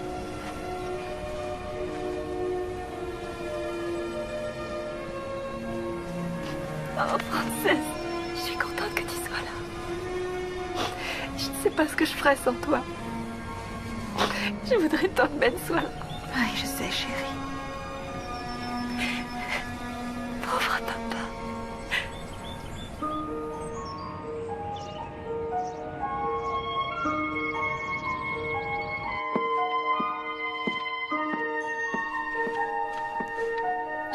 Oh, Frances, je suis contente que tu sois là. Je ne sais pas ce que je ferais sans toi. Je voudrais tant que Ben soit là. Oui, je sais, chérie. Pauvre papa.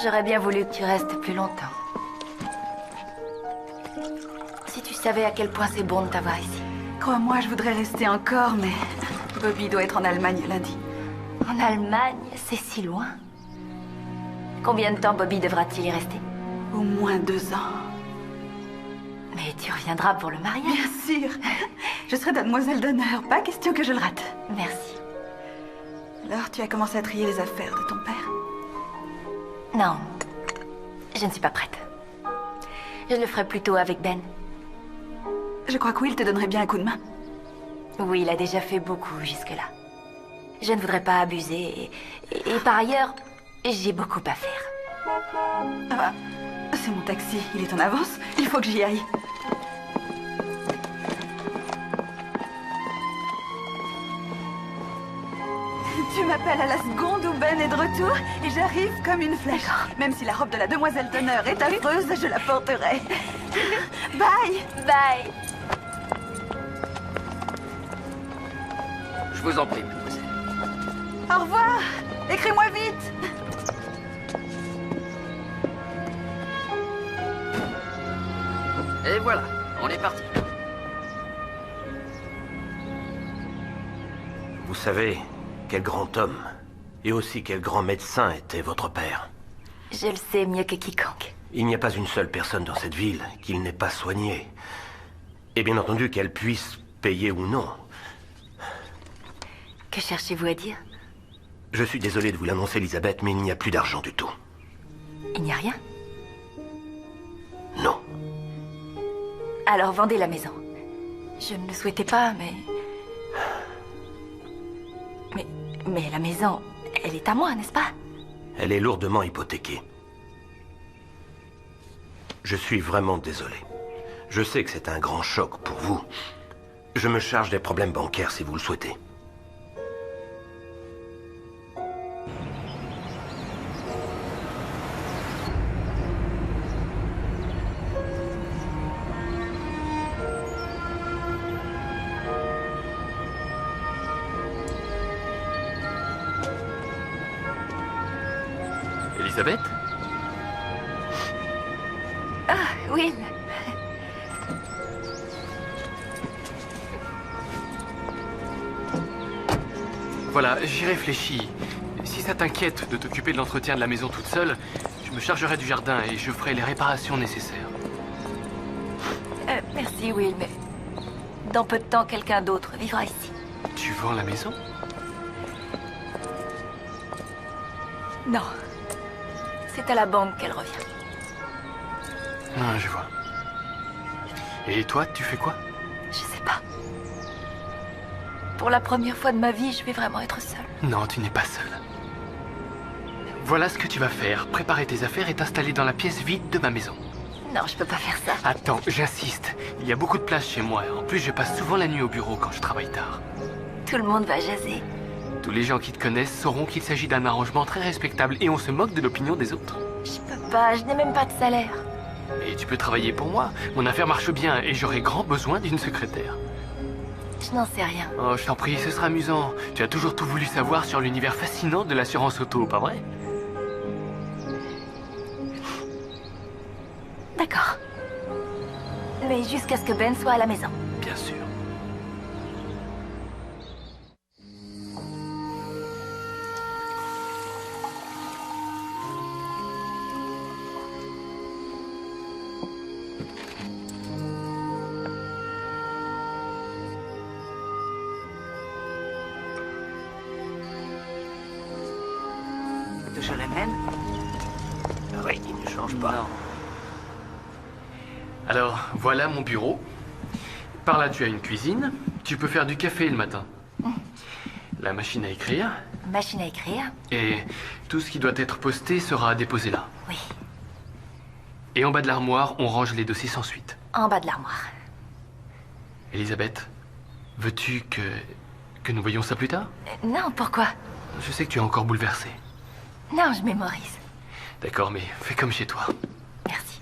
J'aurais bien voulu que tu restes plus longtemps. Si tu savais à quel point c'est bon de t'avoir ici. Crois-moi, je voudrais rester encore, mais Bobby doit être en Allemagne lundi. En Allemagne, c'est si loin. Combien de temps Bobby devra-t-il y rester? Au moins 2 ans. Mais tu reviendras pour le mariage. Bien sûr. Je serai demoiselle d'honneur, pas question que je le rate. Merci. Alors, tu as commencé à trier les affaires de ton père? Non, je ne suis pas prête. Je le ferai plutôt avec Ben. Je crois que Will te donnerait bien un coup de main. Oui, il a déjà fait beaucoup jusque-là. Je ne voudrais pas abuser. Et par ailleurs, j'ai beaucoup à faire. Ah, c'est mon taxi, il est en avance. Il faut que j'y aille. Tu m'appelles à la seconde où Ben est de retour et j'arrive comme une flèche. Même si la robe de la demoiselle d'honneur est affreuse, je la porterai. Bye! Bye! Je vous en prie, mademoiselle. Au revoir! Écris-moi vite! Et voilà, on est parti. Vous savez, quel grand homme, et aussi quel grand médecin était votre père. Je le sais mieux que quiconque. Il n'y a pas une seule personne dans cette ville qu'il n'ait pas soignée. Et bien entendu qu'elle puisse payer ou non. Que cherchez-vous à dire? Je suis désolé de vous l'annoncer, Elisabeth, mais il n'y a plus d'argent du tout. Il n'y a rien? Non. Alors vendez la maison. Je ne le souhaitais pas, mais... Mais la maison, elle est à moi, n'est-ce pas? Elle est lourdement hypothéquée. Je suis vraiment désolé. Je sais que c'est un grand choc pour vous. Je me charge des problèmes bancaires si vous le souhaitez. Elisabeth? Ah, Will. Voilà, j'y réfléchis. Si ça t'inquiète de t'occuper de l'entretien de la maison toute seule, je me chargerai du jardin et je ferai les réparations nécessaires. Merci, Will, mais... Dans peu de temps, quelqu'un d'autre vivra ici. Tu vends la maison? Non. C'est à la banque qu'elle revient. Ah, je vois. Et toi, tu fais quoi? Je sais pas. Pour la première fois de ma vie, je vais vraiment être seule. Non, tu n'es pas seule. Voilà ce que tu vas faire. Préparer tes affaires et t'installer dans la pièce vide de ma maison. Non, je peux pas faire ça. Attends, j'insiste. Il y a beaucoup de place chez moi. En plus, je passe souvent la nuit au bureau quand je travaille tard. Tout le monde va jaser. Tous les gens qui te connaissent sauront qu'il s'agit d'un arrangement très respectable et on se moque de l'opinion des autres. Je peux pas, je n'ai même pas de salaire. Et tu peux travailler pour moi. Mon affaire marche bien et j'aurai grand besoin d'une secrétaire. Je n'en sais rien. Oh, je t'en prie, ce sera amusant. Tu as toujours tout voulu savoir sur l'univers fascinant de l'assurance auto, pas vrai? D'accord. Mais jusqu'à ce que Ben soit à la maison. Bien sûr. Toujours la même? Oui, il ne change pas. Non. Alors, voilà mon bureau. Par là, tu as une cuisine. Tu peux faire du café le matin. La machine à écrire. Machine à écrire? Et tout ce qui doit être posté sera déposé là. Oui. Et en bas de l'armoire, on range les dossiers sans suite. En bas de l'armoire. Elisabeth, veux-tu que nous voyions ça plus tard? Non, pourquoi? Je sais que tu es encore bouleversée. Non, je mémorise. D'accord, mais fais comme chez toi. Merci.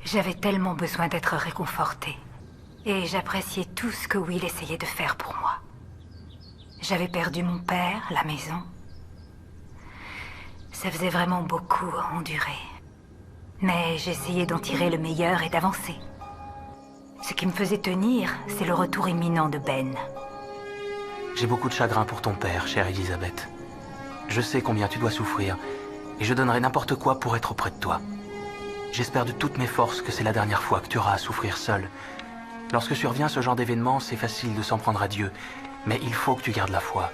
J'avais tellement besoin d'être réconfortée. Et j'appréciais tout ce que Will essayait de faire pour moi. J'avais perdu mon père, la maison. Ça faisait vraiment beaucoup à endurer. Mais j'essayais d'en tirer le meilleur et d'avancer. Ce qui me faisait tenir, c'est le retour imminent de Ben. J'ai beaucoup de chagrin pour ton père, chère Elisabeth. Je sais combien tu dois souffrir, et je donnerai n'importe quoi pour être auprès de toi. J'espère de toutes mes forces que c'est la dernière fois que tu auras à souffrir seul. Lorsque survient ce genre d'événement, c'est facile de s'en prendre à Dieu, mais il faut que tu gardes la foi.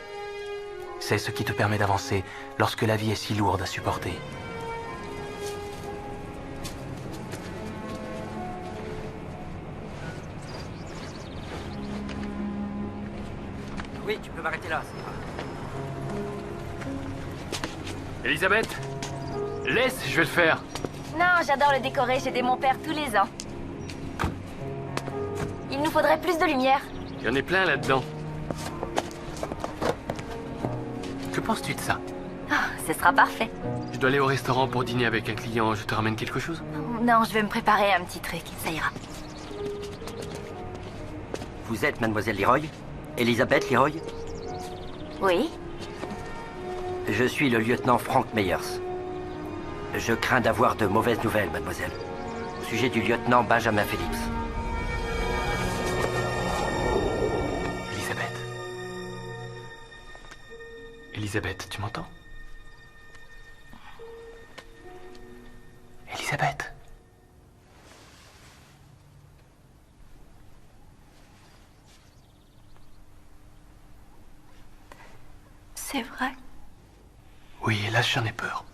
C'est ce qui te permet d'avancer lorsque la vie est si lourde à supporter. Oui, tu peux m'arrêter là. Elisabeth, laisse, je vais le faire. Non, j'adore le décorer, j'ai des mon père tous les ans. Il nous faudrait plus de lumière. Il y en a plein là-dedans. Que penses-tu de ça? Ah, ce sera parfait. Je dois aller au restaurant pour dîner avec un client. Je te ramène quelque chose? Non, je vais me préparer un petit truc, ça ira. Vous êtes mademoiselle Leroy? Elisabeth Leroy? Oui? Je suis le lieutenant Frank Meyers. Je crains d'avoir de mauvaises nouvelles, mademoiselle. Au sujet du lieutenant Benjamin Phillips. Elisabeth. Elisabeth, tu m'entends? Elisabeth. C'est vrai? Oui, hélas, j'en ai peur.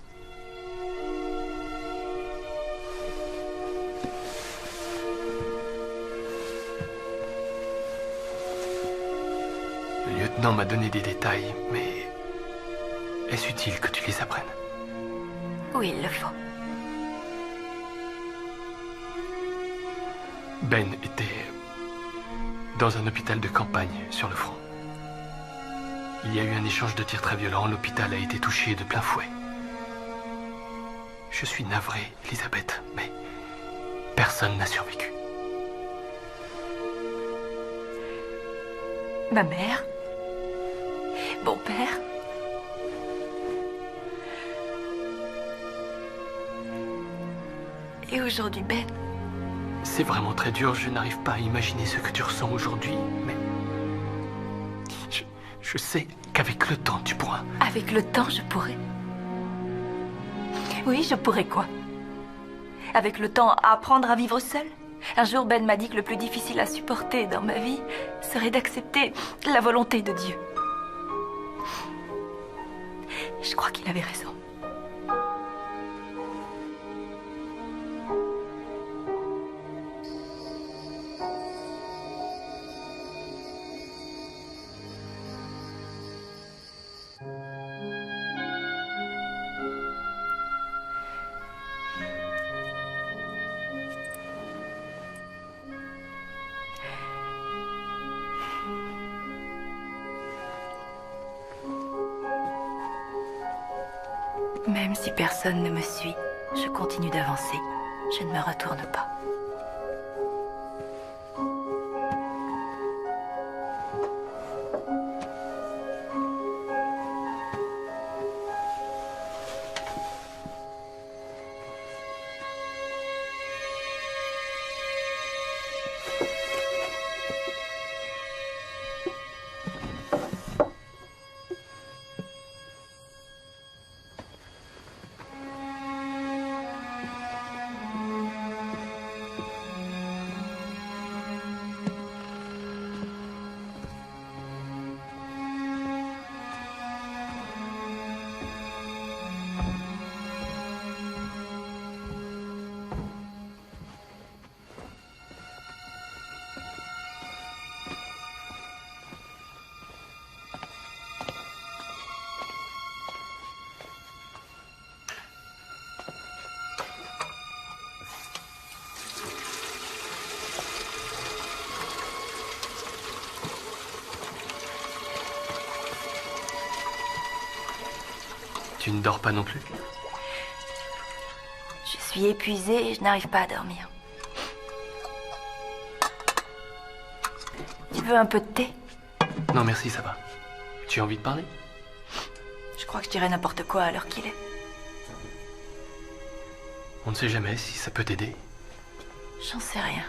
Le lieutenant m'a donné des détails, mais est-ce utile que tu les apprennes? Oui, il le faut. Ben était dans un hôpital de campagne sur le front. Il y a eu un échange de tirs très violent. L'hôpital a été touché de plein fouet. Je suis navré, Elisabeth, mais personne n'a survécu. Ma mère? Mon père? Et aujourd'hui, Ben? C'est vraiment très dur. Je n'arrive pas à imaginer ce que tu ressens aujourd'hui, mais je sais qu'avec le temps, tu pourras... Avec le temps, je pourrais. Oui, je pourrais quoi? Avec le temps, apprendre à vivre seule? Un jour, Ben m'a dit que le plus difficile à supporter dans ma vie serait d'accepter la volonté de Dieu. Je crois qu'il avait raison. Même si personne ne me suit, je continue d'avancer. Je ne me retourne pas. Tu ne dors pas non plus? Je suis épuisée et je n'arrive pas à dormir. Tu veux un peu de thé? Non, merci, ça va. Tu as envie de parler? Je crois que je dirais n'importe quoi à l'heure qu'il est. On ne sait jamais si ça peut t'aider. J'en sais rien.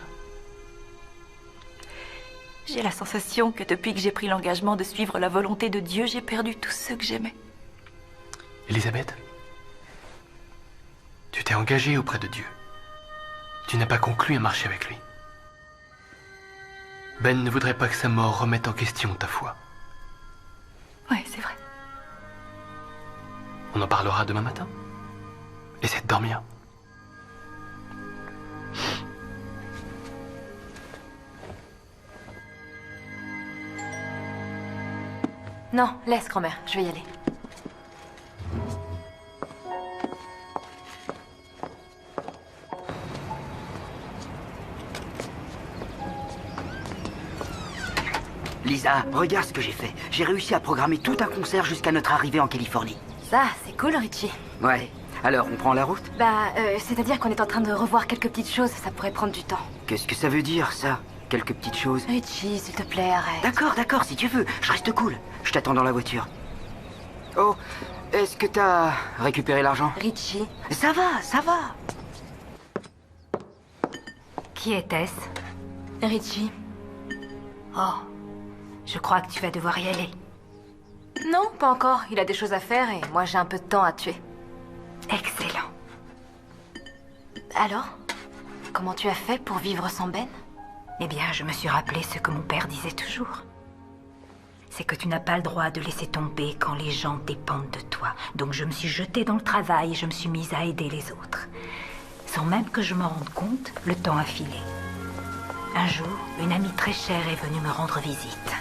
J'ai la sensation que depuis que j'ai pris l'engagement de suivre la volonté de Dieu, j'ai perdu tous ceux que j'aimais. Elisabeth, tu t'es engagée auprès de Dieu. Tu n'as pas conclu un marché avec lui. Ben ne voudrait pas que sa mort remette en question ta foi. Oui, c'est vrai. On en parlera demain matin. Essaie de dormir. Non, laisse, grand-mère, je vais y aller. Lisa, regarde ce que j'ai fait. J'ai réussi à programmer tout un concert jusqu'à notre arrivée en Californie. Ça, c'est cool, Richie. Ouais. Alors, on prend la route? C'est-à-dire qu'on est en train de revoir quelques petites choses, ça pourrait prendre du temps. Qu'est-ce que ça veut dire, ça? Quelques petites choses? Richie, s'il te plaît, arrête. D'accord, si tu veux. Je reste cool. Je t'attends dans la voiture. Oh, est-ce que t'as récupéré l'argent? Richie. Ça va. Qui était-ce? Richie. Oh, je crois que tu vas devoir y aller. Non, pas encore. Il a des choses à faire et moi j'ai un peu de temps à tuer. Excellent. Alors? Comment tu as fait pour vivre sans Ben? Eh bien, je me suis rappelé ce que mon père disait toujours. c'est que tu n'as pas le droit de laisser tomber quand les gens dépendent de toi. Donc je me suis jetée dans le travail et je me suis mise à aider les autres. Sans même que je m'en rende compte, le temps a filé. Un jour, une amie très chère est venue me rendre visite.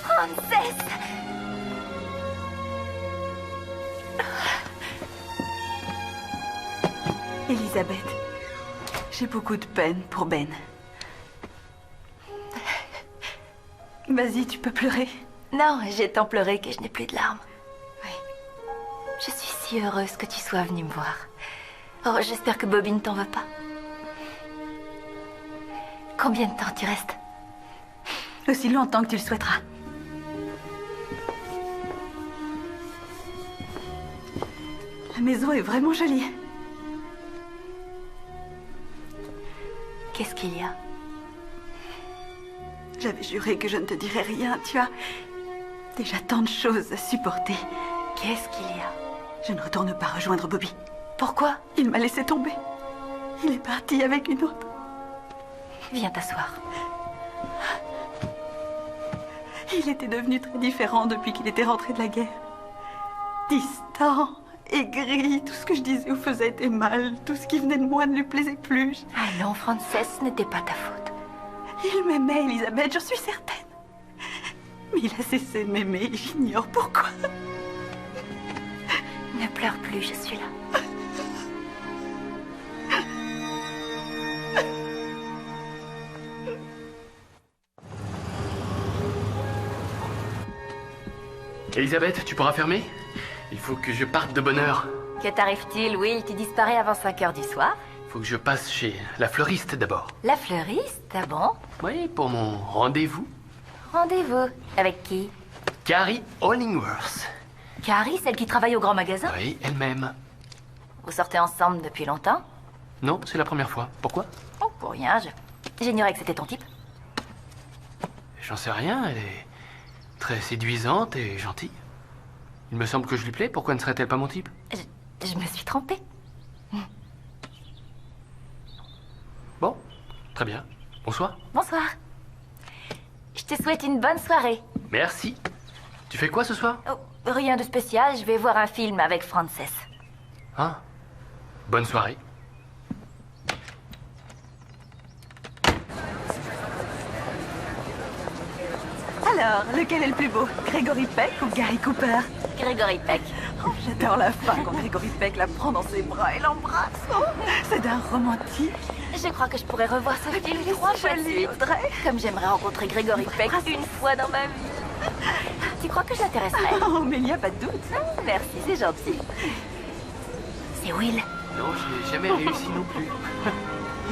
Frances! Elisabeth, j'ai beaucoup de peine pour Ben. Vas-y, tu peux pleurer. Non, j'ai tant pleuré que je n'ai plus de larmes. Oui. Je suis si heureuse que tu sois venue me voir. Oh, j'espère que Bobby ne t'en veut pas. Combien de temps tu restes? Aussi longtemps que tu le souhaiteras. La maison est vraiment jolie. Qu'est-ce qu'il y a? J'avais juré que je ne te dirais rien. Tu as déjà tant de choses à supporter. Qu'est-ce qu'il y a? Je ne retourne pas rejoindre Bobby. Pourquoi? Il m'a laissé tomber. Il est parti avec une autre. Viens t'asseoir. Il était devenu très différent depuis qu'il était rentré de la guerre. Distant, aigri, tout ce que je disais ou faisais était mal. Tout ce qui venait de moi ne lui plaisait plus. Ah non, Frances, ce n'était pas ta faute. Il m'aimait, Elisabeth, j'en suis certaine. Mais il a cessé de m'aimer et j'ignore pourquoi. Ne pleure plus, je suis là. Elisabeth, tu pourras fermer? Il faut que je parte de bonne heure. Que t'arrive-t-il, Will? Tu disparais avant 5 heures du soir? Il faut que je passe chez la fleuriste d'abord. La fleuriste? Ah bon? Oui, pour mon rendez-vous. Rendez-vous. Avec qui? Carrie Hollingworth. Carrie, celle qui travaille au grand magasin? Oui, elle-même. Vous sortez ensemble depuis longtemps? Non, c'est la première fois. Pourquoi? Oh, pour rien, j'ignorais que c'était ton type. J'en sais rien, elle est très séduisante et gentille. Il me semble que je lui plais, pourquoi ne serait-elle pas mon type? Je me suis trompée. Bon, très bien. Bonsoir. Bonsoir. Je te souhaite une bonne soirée. Merci. Tu fais quoi ce soir? Oh, rien de spécial, je vais voir un film avec Frances. Ah, bonne soirée. Alors, lequel est le plus beau? Gregory Peck ou Gary Cooper? Gregory Peck. Oh, j'adore la fin quand Gregory Peck la prend dans ses bras et l'embrasse. Oh, c'est d'un romantique. Je crois que je pourrais revoir ce film 3 fois de suite. Comme j'aimerais rencontrer Gregory Peck une fois dans ma vie. Tu crois que je l'intéresserais? Oh, mais il n'y a pas de doute. Merci, c'est gentil. C'est Will. Non, je n'ai jamais réussi non plus.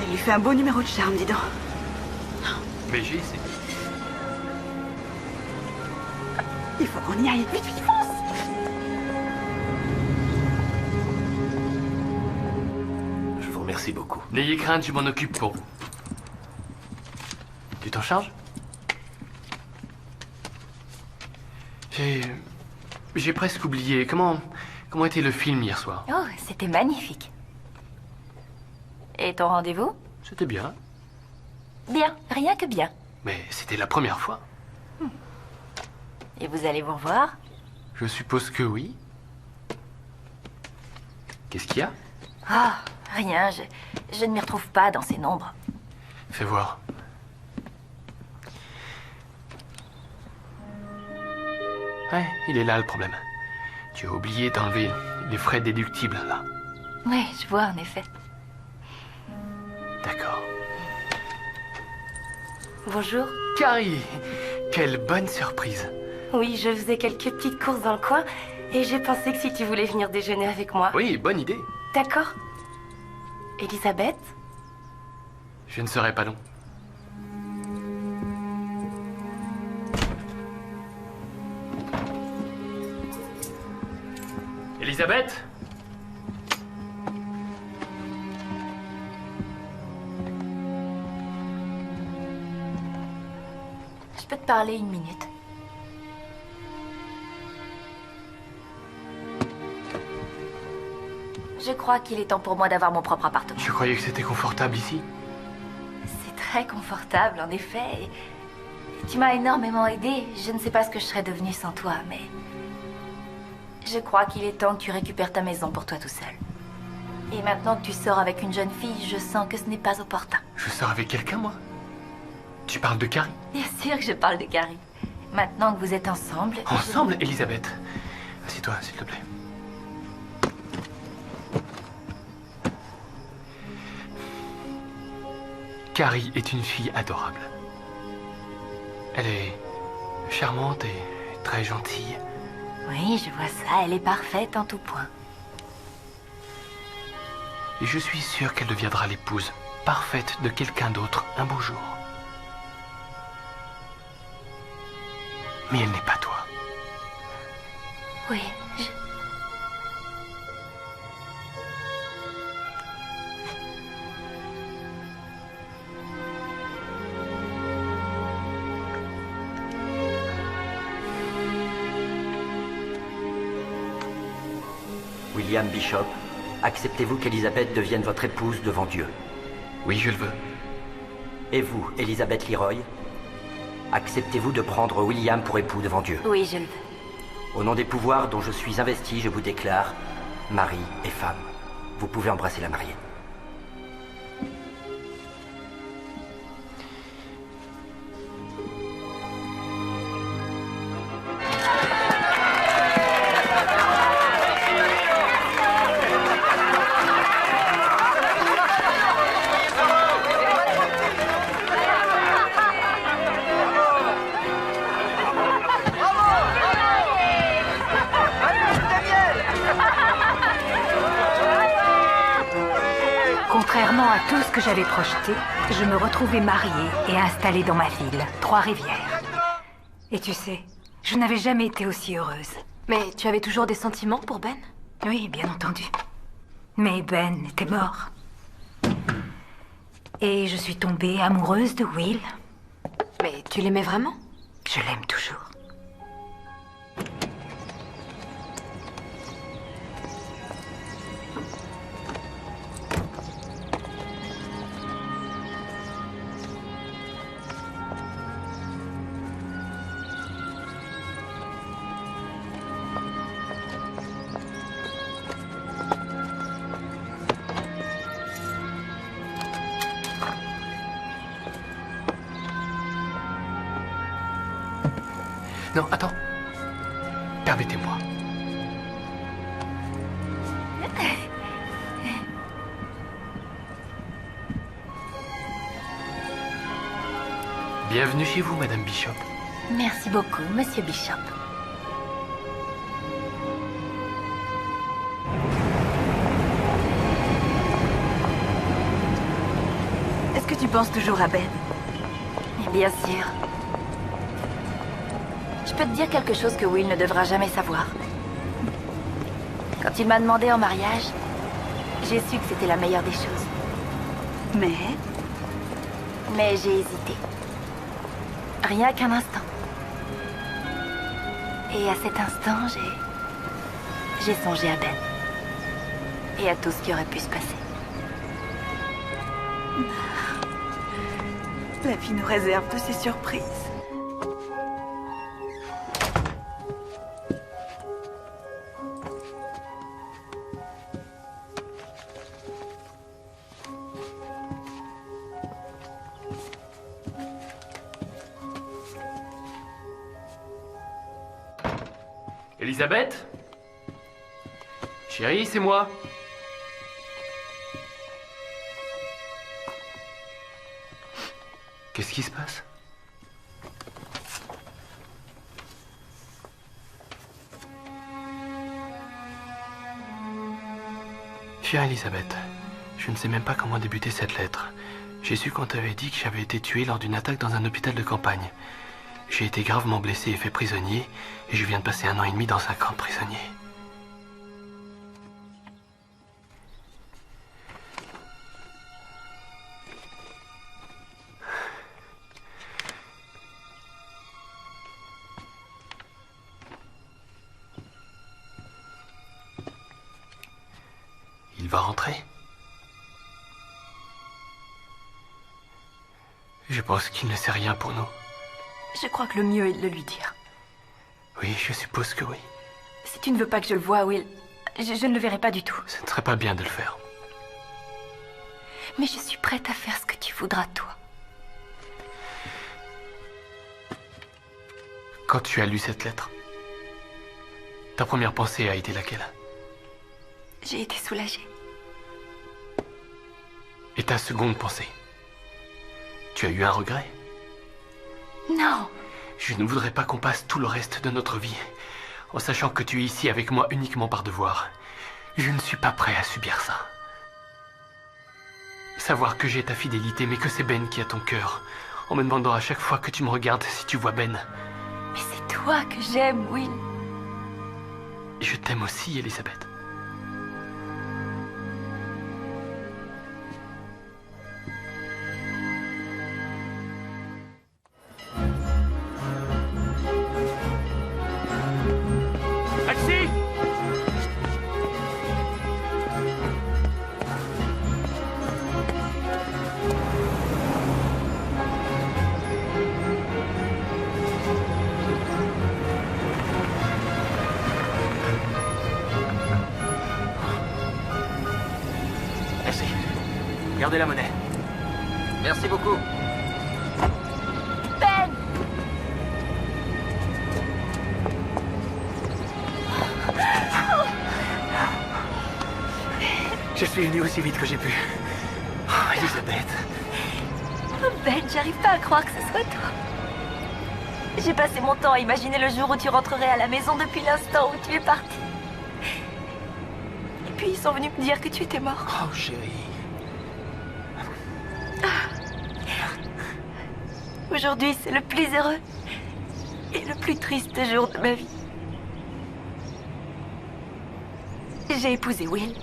Il lui fait un beau numéro de charme, dis donc. Mais j'ai essayé. Il faut qu'on y aille. Vite, vite, fonce! Je vous remercie beaucoup. N'ayez crainte, je m'en occupe pour vous. Tu t'en charges? J'ai presque oublié. Comment était le film hier soir? Oh, c'était magnifique. Et ton rendez-vous? C'était bien. Bien, rien que bien. Mais c'était la première fois. Et vous allez vous revoir? Je suppose que oui. Qu'est-ce qu'il y a? Ah, rien, je ne m'y retrouve pas dans ces nombres. Fais voir. Ouais, il est là le problème. Tu as oublié d'enlever les frais déductibles, là. Oui, je vois, en effet. D'accord. Bonjour. Carrie! Quelle bonne surprise. Oui, je faisais quelques petites courses dans le coin et j'ai pensé que si tu voulais venir déjeuner avec moi. Oui, bonne idée. D'accord. Elisabeth? Je ne serai pas long. Elisabeth? Je peux te parler une minute? Je crois qu'il est temps pour moi d'avoir mon propre appartement. Je croyais que c'était confortable ici. C'est très confortable, en effet. Tu m'as énormément aidé. Je ne sais pas ce que je serais devenue sans toi, mais... Je crois qu'il est temps que tu récupères ta maison pour toi tout seul. Et maintenant que tu sors avec une jeune fille, je sens que ce n'est pas opportun. Je sors avec quelqu'un, moi? Tu parles de Carrie? Bien sûr que je parle de Carrie. Maintenant que vous êtes ensemble... Ensemble, Elisabeth? Assieds-toi, s'il te plaît. Carrie est une fille adorable. Elle est charmante et très gentille. Oui, je vois ça. Elle est parfaite en tout point. Et je suis sûr qu'elle deviendra l'épouse parfaite de quelqu'un d'autre un beau jour. Mais elle n'est pas toi. Oui, William Bishop, acceptez-vous qu'Elisabeth devienne votre épouse devant Dieu? Oui, je le veux. Et vous, Elisabeth Leroy, acceptez-vous de prendre William pour époux devant Dieu? Oui, je le veux. Au nom des pouvoirs dont je suis investi, je vous déclare mari et femme. Vous pouvez embrasser la mariée. Contrairement à tout ce que j'avais projeté, je me retrouvais mariée et installée dans ma ville, Trois-Rivières. Et tu sais, je n'avais jamais été aussi heureuse. Mais tu avais toujours des sentiments pour Ben? Oui, bien entendu. Mais Ben était mort. Et je suis tombée amoureuse de Will. Mais tu l'aimais vraiment? Je l'aime toujours. Non, attends. Permettez-moi. Bienvenue chez vous, Madame Bishop. Merci beaucoup, Monsieur Bishop. Est-ce que tu penses toujours à Ben? Bien sûr. Je peux te dire quelque chose que Will ne devra jamais savoir. Quand il m'a demandé en mariage, j'ai su que c'était la meilleure des choses. Mais j'ai hésité. Rien qu'un instant. Et à cet instant, j'ai songé à Ben. Et à tout ce qui aurait pu se passer. La vie nous réserve de ces surprises. Elisabeth? Chérie, c'est moi. Qu'est-ce qui se passe? Chère Elisabeth, je ne sais même pas comment débuter cette lettre. J'ai su qu'on t'avait dit que j'avais été tué lors d'une attaque dans un hôpital de campagne. J'ai été gravement blessé et fait prisonnier, et je viens de passer 1 an et demi dans un camp de prisonniers. va rentrer. Je pense qu'il ne sait rien pour nous. Je crois que le mieux est de le lui dire. Oui, je suppose que oui. Si tu ne veux pas que je le voie, Will, je ne le verrai pas du tout. Ce ne serait pas bien de le faire. Mais je suis prête à faire ce que tu voudras, toi. Quand tu as lu cette lettre, ta première pensée a été laquelle? J'ai été soulagée. Et ta seconde pensée? Tu as eu un regret? Non. Je ne voudrais pas qu'on passe tout le reste de notre vie en sachant que tu es ici avec moi uniquement par devoir. Je ne suis pas prêt à subir ça. Savoir que j'ai ta fidélité, mais que c'est Ben qui a ton cœur, en me demandant à chaque fois que tu me regardes si tu vois Ben. Mais c'est toi que j'aime, Will. Je t'aime aussi, Elisabeth. Taxi! Merci. Gardez la monnaie. Merci beaucoup. Ben! Je suis venu aussi vite que j'ai pu. Oh, Elisabeth. Oh, Ben, j'arrive pas à croire que ce soit toi. J'ai passé mon temps à imaginer le jour où tu rentrerais à la maison depuis l'instant où tu es parti. Et puis ils sont venus me dire que tu étais mort. Oh, chérie. Aujourd'hui, c'est le plus heureux et le plus triste jour de ma vie. J'ai épousé Will.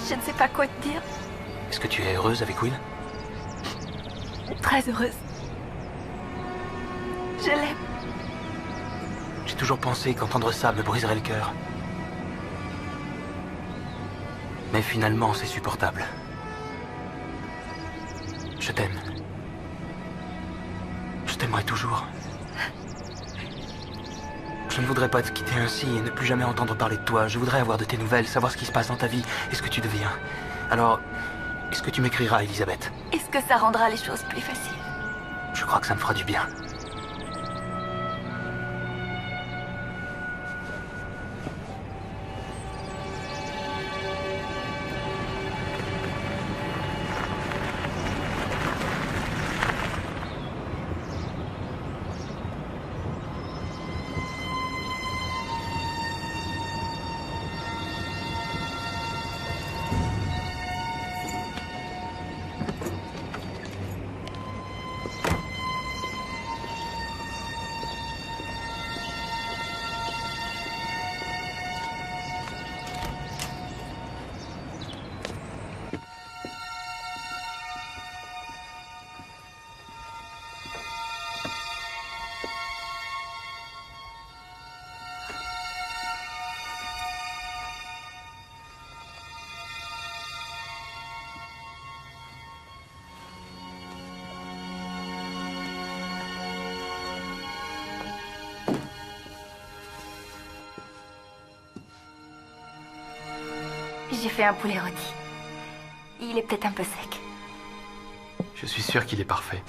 Je ne sais pas quoi te dire. Est-ce que tu es heureuse avec Will? Très heureuse. Je l'aime. J'ai toujours pensé qu'entendre ça me briserait le cœur. Mais finalement, c'est supportable. Je t'aime. Je t'aimerai toujours. Je ne voudrais pas te quitter ainsi et ne plus jamais entendre parler de toi. Je voudrais avoir de tes nouvelles, savoir ce qui se passe dans ta vie et ce que tu deviens. Alors, est-ce que tu m'écriras, Elisabeth? Est-ce que ça rendra les choses plus faciles? Je crois que ça me fera du bien. J'ai fait un poulet rôti. Il est peut-être un peu sec. Je suis sûr qu'il est parfait.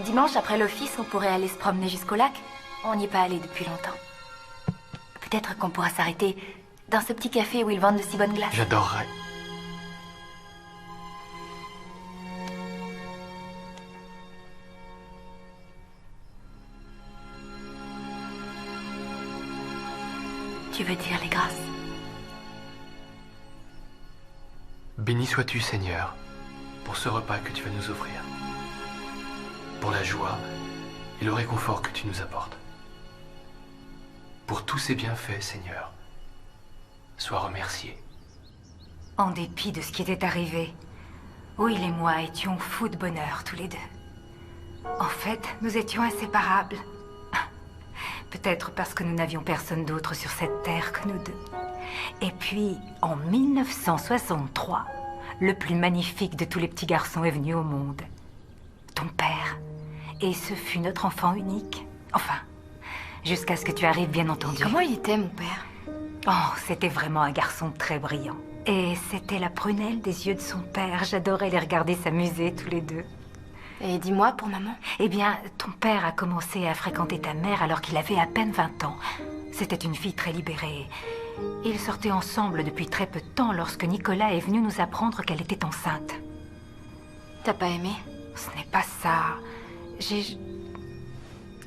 Dimanche, après l'office, on pourrait aller se promener jusqu'au lac. On n'y est pas allé depuis longtemps. Peut-être qu'on pourra s'arrêter dans ce petit café où ils vendent de si bonnes glaces. J'adorerais. Tu veux dire les grâces? Béni sois-tu, Seigneur, pour ce repas que tu vas nous offrir. Pour la joie et et le réconfort que tu nous apportes. Pour tous ces bienfaits, Seigneur, sois remercié. En dépit de ce qui était arrivé, Will et moi étions fous de bonheur tous les deux. En fait, nous étions inséparables. Peut-être parce que nous n'avions personne d'autre sur cette terre que nous deux. Et puis, en 1963, le plus magnifique de tous les petits garçons est venu au monde. Ton père. Et ce fut notre enfant unique. Enfin, jusqu'à ce que tu arrives, bien entendu. Comment il était, mon père? Oh, c'était vraiment un garçon très brillant. Et c'était la prunelle des yeux de son père. J'adorais les regarder s'amuser tous les deux. Et dis-moi, pour maman? Eh bien, ton père a commencé à fréquenter ta mère alors qu'il avait à peine 20 ans. C'était une fille très libérée. Ils sortaient ensemble depuis très peu de temps lorsque Nicolas est venu nous apprendre qu'elle était enceinte. T'as pas aimé? Ce n'est pas ça.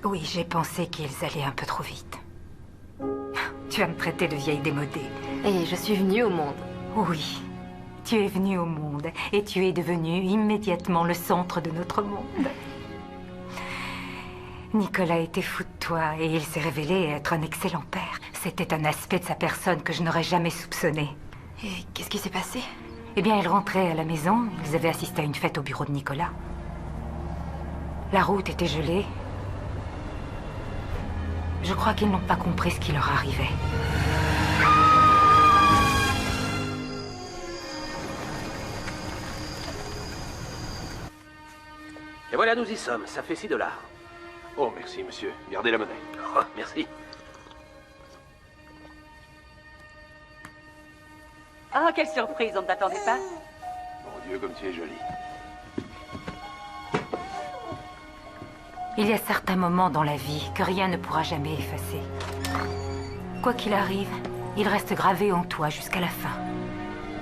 Oui, j'ai pensé qu'ils allaient un peu trop vite. Tu vas me traiter de vieille démodée. Et je suis venue au monde. Oui, tu es venu au monde et tu es devenu immédiatement le centre de notre monde. Nicolas était fou de toi et il s'est révélé être un excellent père. C'était un aspect de sa personne que je n'aurais jamais soupçonné. Et qu'est-ce qui s'est passé? Eh bien, ils rentraient à la maison. Ils avaient assisté à une fête au bureau de Nicolas. La route était gelée. Je crois qu'ils n'ont pas compris ce qui leur arrivait. Et voilà, nous y sommes. Ça fait $6. Oh, merci, monsieur. Gardez la monnaie. Oh, merci. Ah, quelle surprise, on ne t'attendait pas. Mon Dieu, comme tu es jolie. Il y a certains moments dans la vie que rien ne pourra jamais effacer. Quoi qu'il arrive, il reste gravé en toi jusqu'à la fin.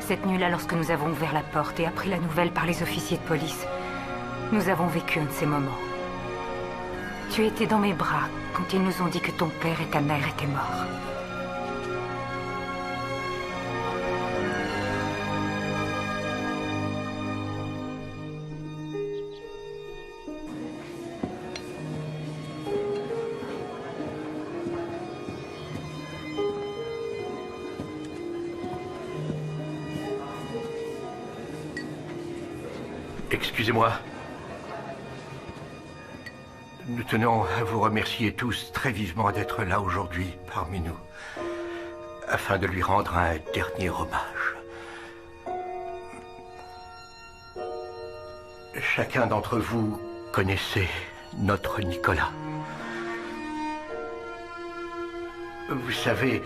Cette nuit-là, lorsque nous avons ouvert la porte et appris la nouvelle par les officiers de police, nous avons vécu un de ces moments. Tu étais dans mes bras quand ils nous ont dit que ton père et ta mère étaient morts. Excusez-moi. Nous tenons à vous remercier tous très vivement d'être là aujourd'hui parmi nous, afin de lui rendre un dernier hommage. Chacun d'entre vous connaissait notre Nicolas. Vous savez,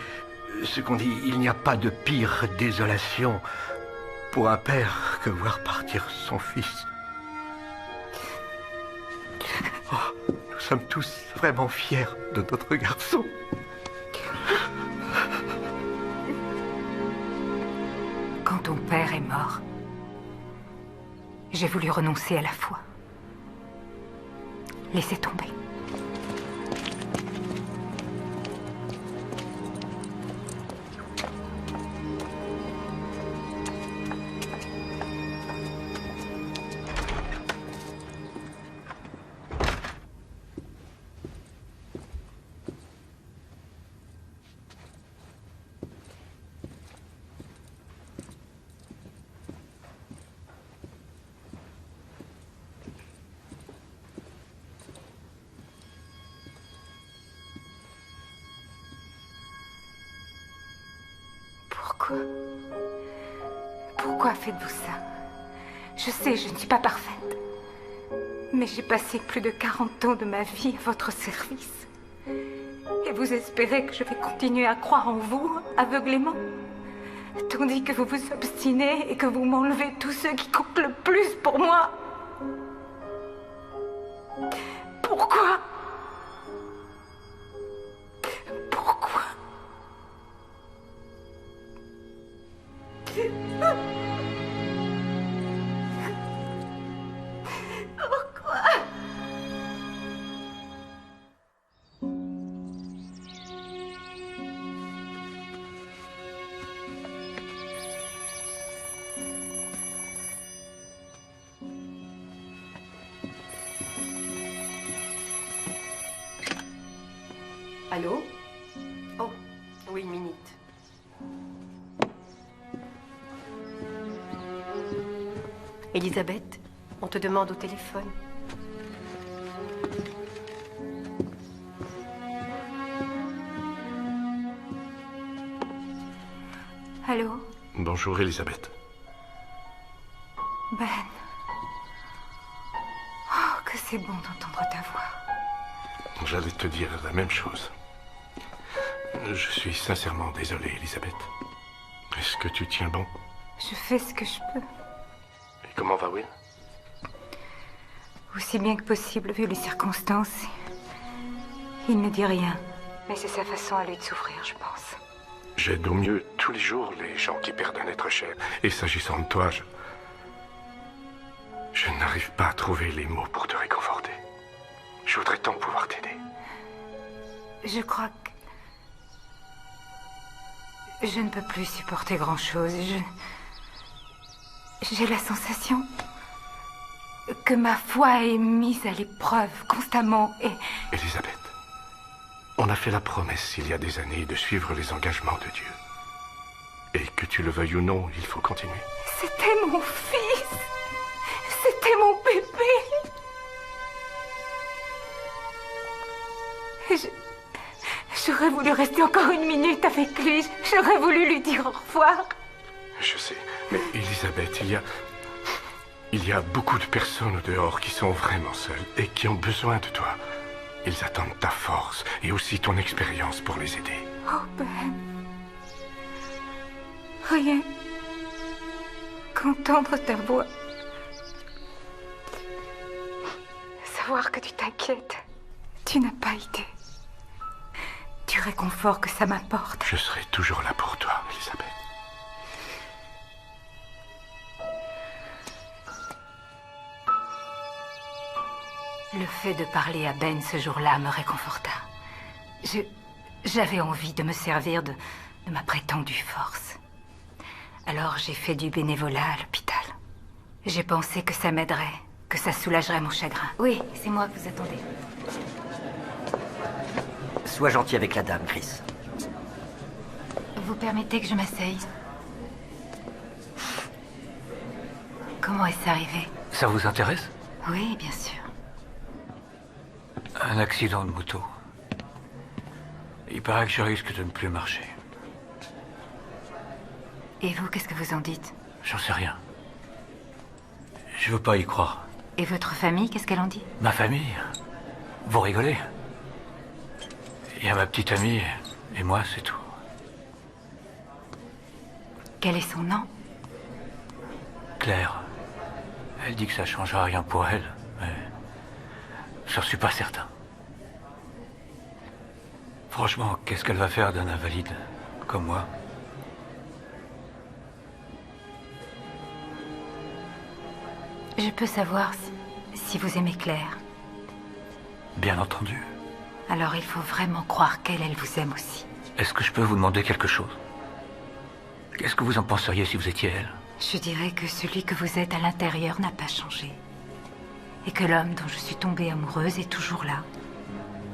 ce qu'on dit, il n'y a pas de pire désolation pour un père que voir partir son fils. Oh, nous sommes tous vraiment fiers de notre garçon. Quand ton père est mort, j'ai voulu renoncer à la foi. Laissez tomber. Pourquoi faites-vous ça? Je sais, je ne suis pas parfaite. Mais j'ai passé plus de 40 ans de ma vie à votre service. Et vous espérez que je vais continuer à croire en vous, aveuglément? Tandis que vous vous obstinez et que vous m'enlevez tous ceux qui comptent le plus pour moi. Pourquoi? Pourquoi? Pourquoi? Allô? Oh, oui, une minute. Elisabeth, on te demande au téléphone. Allô? Bonjour, Elisabeth. Ben. Oh, que c'est bon d'entendre ta voix. J'allais te dire la même chose. Je suis sincèrement désolé, Elisabeth. Est-ce que tu tiens bon? Je fais ce que je peux. Et comment va Will? Aussi bien que possible, vu les circonstances. Il ne dit rien. Mais c'est sa façon à lui de souffrir, je pense. J'aide au mieux tous les jours les gens qui perdent un être cher. Et s'agissant de toi, je n'arrive pas à trouver les mots pour te réconforter. Je voudrais tant pouvoir t'aider. Je crois que... Je ne peux plus supporter grand-chose. J'ai la sensation que ma foi est mise à l'épreuve constamment et... Elisabeth, on a fait la promesse il y a des années de suivre les engagements de Dieu. Et que tu le veuilles ou non, il faut continuer. C'était mon fils. C'était mon bébé. J'aurais voulu rester encore une minute avec lui. J'aurais voulu lui dire au revoir. Je sais, mais Elisabeth, il y a beaucoup de personnes au dehors qui sont vraiment seules et qui ont besoin de toi. Ils attendent ta force et aussi ton expérience pour les aider. Oh Ben, rien qu'entendre ta voix, savoir que tu t'inquiètes, tu n'as pas idée du réconfort que ça m'apporte. Je serai toujours là pour toi, Elisabeth. Le fait de parler à Ben ce jour-là me réconforta. J'avais envie de me servir de ma prétendue force. Alors j'ai fait du bénévolat à l'hôpital. J'ai pensé que ça m'aiderait, que ça soulagerait mon chagrin. Oui, c'est moi que vous attendez. Sois gentil avec la dame, Chris. Vous permettez que je m'asseye? Comment est-ce arrivé? Ça vous intéresse? Oui, bien sûr. Un accident de moto. Il paraît que je risque de ne plus marcher. Et vous, qu'est-ce que vous en dites? J'en sais rien. Je veux pas y croire. Et votre famille, qu'est-ce qu'elle en dit? Ma famille? Vous rigolez? Il y a ma petite amie et moi, c'est tout. Quel est son nom? Claire. Elle dit que ça changera rien pour elle, mais j'en suis pas certain. Franchement, qu'est-ce qu'elle va faire d'un invalide comme moi? Je peux savoir si vous aimez Claire. Bien entendu. Alors il faut vraiment croire qu'elle vous aime aussi. Est-ce que je peux vous demander quelque chose? Qu'est-ce que vous en penseriez si vous étiez elle? Je dirais que celui que vous êtes à l'intérieur n'a pas changé. Et que l'homme dont je suis tombée amoureuse est toujours là.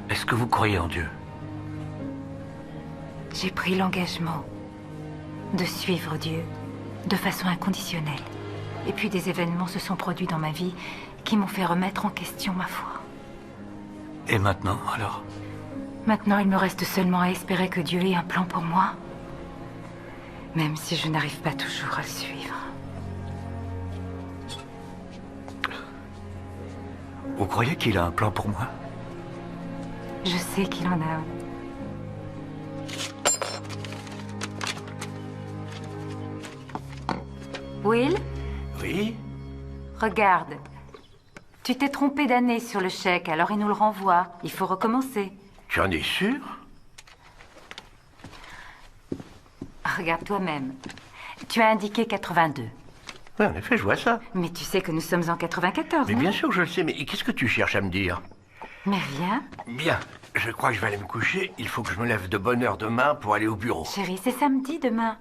Est-ce que vous croyez en Dieu? J'ai pris l'engagement de suivre Dieu de façon inconditionnelle. Et puis des événements se sont produits dans ma vie qui m'ont fait remettre en question ma foi. Et maintenant, alors? Maintenant, il me reste seulement à espérer que Dieu ait un plan pour moi. Même si je n'arrive pas toujours à le suivre. Vous croyez qu'il a un plan pour moi? Je sais qu'il en a un. Will? Oui? Regarde. Tu t'es trompé d'année sur le chèque, alors il nous le renvoie. Il faut recommencer. Tu en es sûr? Regarde toi-même. Tu as indiqué 82. Oui, en effet, je vois ça. Mais tu sais que nous sommes en 94, Mais non? bien sûr que je le sais, mais qu'est-ce que tu cherches à me dire? Mais rien. Bien, je crois que je vais aller me coucher. Il faut que je me lève de bonne heure demain pour aller au bureau. Chérie, c'est samedi demain.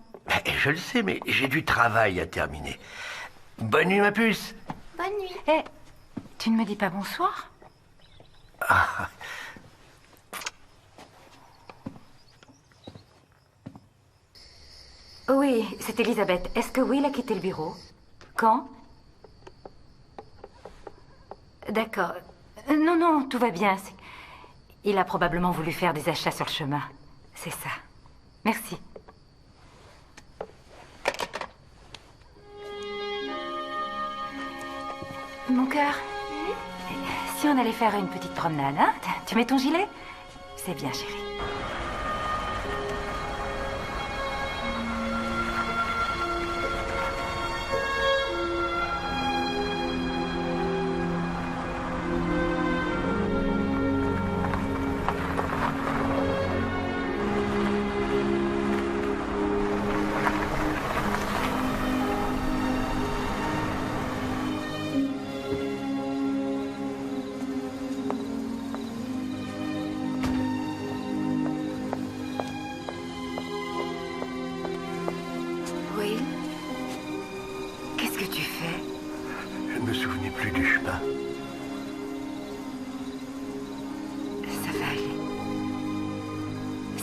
Je le sais, mais j'ai du travail à terminer. Bonne nuit, ma puce. Bonne nuit. Eh, tu ne me dis pas bonsoir? Ah. Oui, c'est Elisabeth. Est-ce que Will a quitté le bureau? Quand? D'accord. Non, non, tout va bien. Il a probablement voulu faire des achats sur le chemin. C'est ça. Merci. Mon cœur, si on allait faire une petite promenade, hein? Tu mets ton gilet? C'est bien, chérie.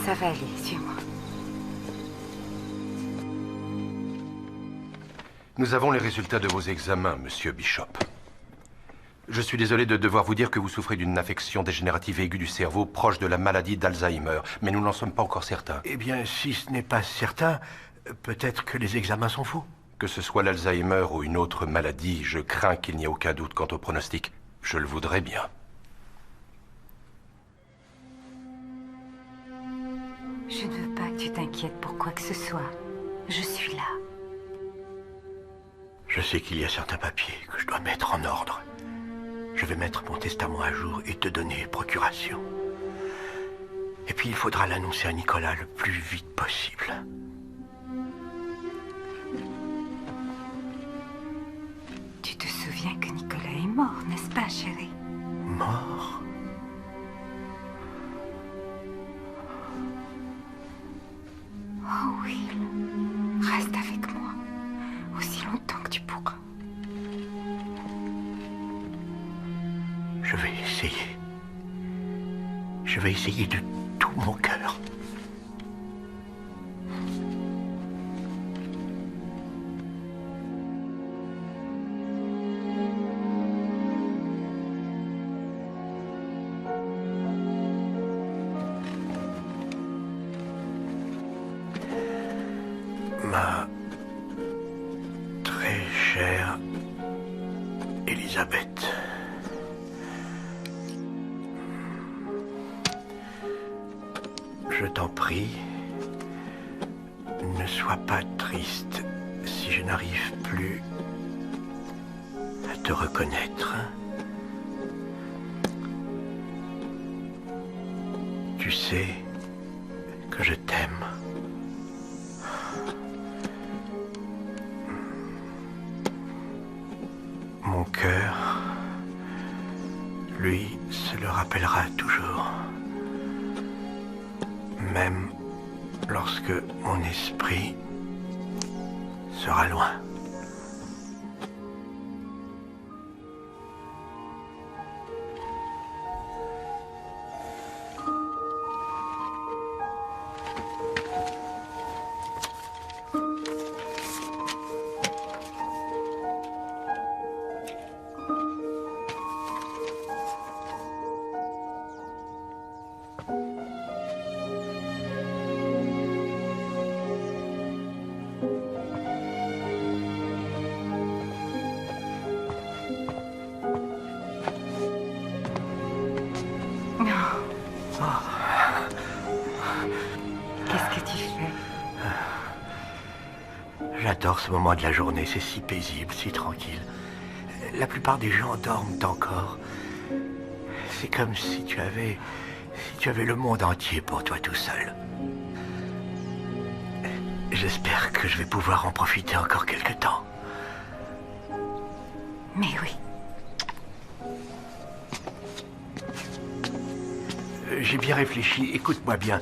Ça va aller, suis-moi. Nous avons les résultats de vos examens, monsieur Bishop. Je suis désolé de devoir vous dire que vous souffrez d'une affection dégénérative aiguë du cerveau proche de la maladie d'Alzheimer, mais nous n'en sommes pas encore certains. Eh bien, si ce n'est pas certain, peut-être que les examens sont faux. Que ce soit l'Alzheimer ou une autre maladie, je crains qu'il n'y ait aucun doute quant au pronostic. Je le voudrais bien. Je ne veux pas que tu t'inquiètes pour quoi que ce soit. Je suis là. Je sais qu'il y a certains papiers que je dois mettre en ordre. Je vais mettre mon testament à jour et te donner procuration. Et puis il faudra l'annoncer à Nicolas le plus vite possible. Tu te souviens que Nicolas est mort, n'est-ce pas, chérie? Mort? Oh, Will, reste avec moi aussi longtemps que tu pourras. Je vais essayer. Je vais essayer de tout mon cœur. Ma très chère Elisabeth, je t'en prie, ne sois pas triste si je n'arrive plus à te reconnaître. Tu sais que je t'aime. Mon cœur, lui, se le rappellera toujours. Même lorsque mon esprit sera loin. Qu'est-ce que tu fais? J'adore ce moment de la journée, c'est si paisible, si tranquille. La plupart des gens dorment encore. C'est comme si tu avais le monde entier pour toi tout seul. J'espère que je vais pouvoir en profiter encore quelque temps. Mais oui. J'ai bien réfléchi, écoute-moi bien.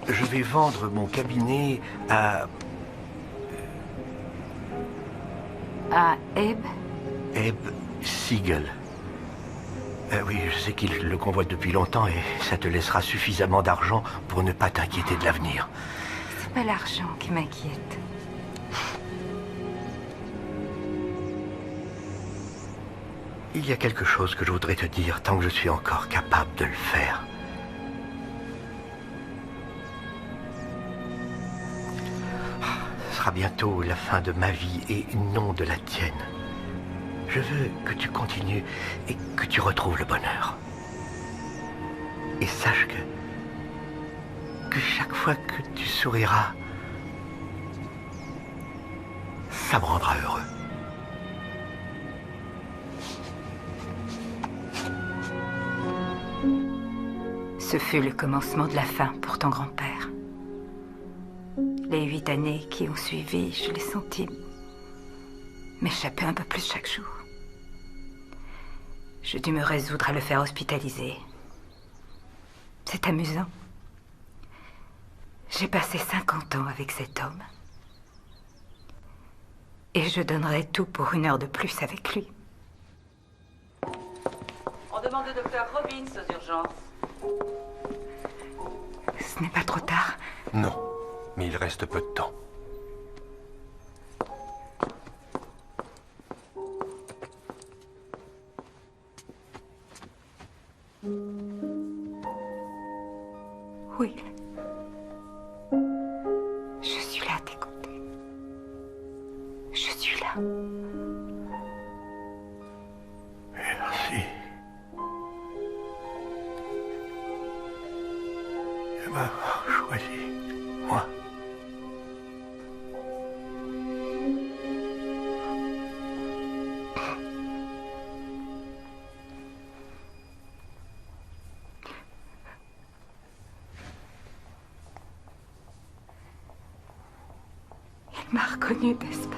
Je vais vendre mon cabinet à... À Abe? Abe Siegel. Oui, je sais qu'il le convoite depuis longtemps et ça te laissera suffisamment d'argent pour ne pas t'inquiéter de l'avenir. C'est pas l'argent qui m'inquiète. Il y a quelque chose que je voudrais te dire tant que je suis encore capable de le faire. Ce sera bientôt la fin de ma vie et non de la tienne. Je veux que tu continues et que tu retrouves le bonheur. Et sache que chaque fois que tu souriras, ça me rendra heureux. Ce fut le commencement de la fin pour ton grand-père. Les 8 années qui ont suivi, je l'ai senti m'échapper un peu plus chaque jour. Je dus me résoudre à le faire hospitaliser. C'est amusant. J'ai passé 50 ans avec cet homme. Et je donnerais tout pour 1 heure de plus avec lui. On demande le docteur Robbins aux urgences. Ce n'est pas trop tard? Non, mais il reste peu de temps. Oui. Je suis là à t'écouter. Je suis là. Merci. De m'avoir choisi, moi. Il m'a reconnue, n'est-ce pas?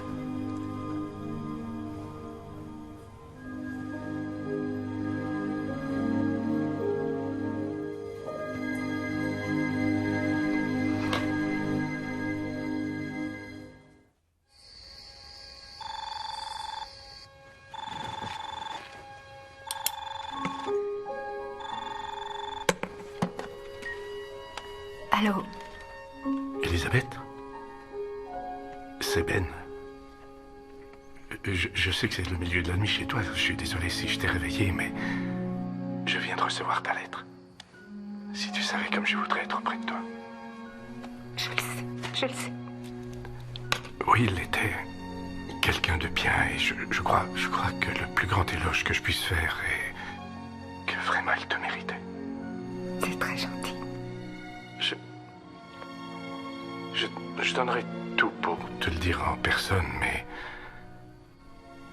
Allô? Elisabeth? C'est Ben. Je sais que c'est le milieu de la nuit chez toi. Je suis désolé si je t'ai réveillé, mais je viens de recevoir ta lettre. Si tu savais comme je voudrais être auprès de toi. Je le sais, je le sais. Oui, il était quelqu'un de bien et je crois que le plus grand éloge que je puisse faire est que vraiment il te méritait. C'est très gentil. Je donnerai tout pour te le dire en personne, mais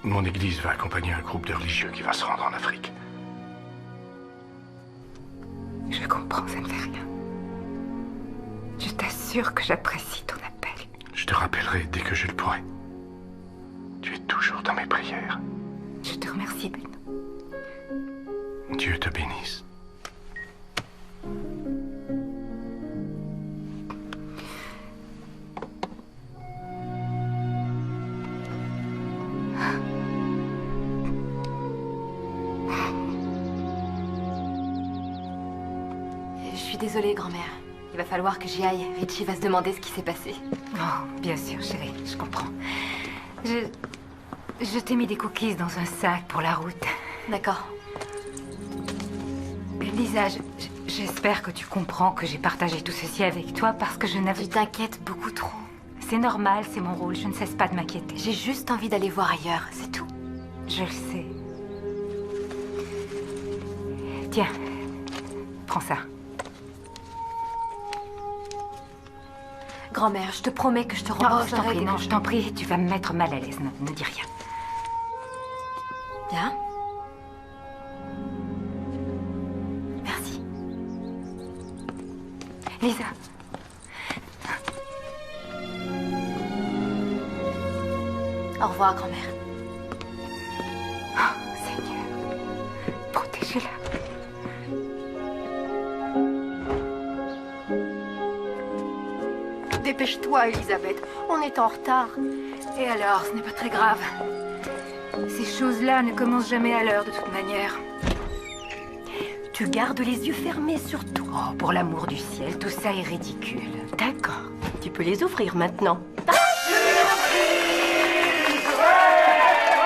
mon église va accompagner un groupe de religieux qui va se rendre en Afrique. Je comprends, ça ne fait rien. Je t'assure que j'apprécie ton appel. Je te rappellerai dès que je le pourrai. Tu es toujours dans mes prières. Je te remercie, Ben. Dieu te bénisse. Je suis désolée, grand-mère. Il va falloir que j'y aille. Richie va se demander ce qui s'est passé. Oh, bien sûr, chérie, je comprends. Je t'ai mis des cookies dans un sac pour la route. D'accord. Lisa, j'espère que tu comprends que j'ai partagé tout ceci avec toi parce que je n'avais... Tu t'inquiètes beaucoup trop. C'est normal, c'est mon rôle, je ne cesse pas de m'inquiéter. J'ai juste envie d'aller voir ailleurs, c'est tout. Je le sais. Tiens, prends ça. Grand-mère, je te promets que je te Non, je t'en rembourserai. prie, non, je t'en prie, tu vas me mettre mal à l'aise. Non, ne dis rien. Bien. Merci. Lisa. Au revoir, grand-mère. Oh, Seigneur, protégez-la. Dépêche-toi, Elisabeth. On est en retard. Et alors, ce n'est pas très grave. Ces choses-là ne commencent jamais à l'heure, de toute manière. Tu gardes les yeux fermés surtout. Oh, pour l'amour du ciel, tout ça est ridicule. D'accord. Tu peux les ouvrir maintenant.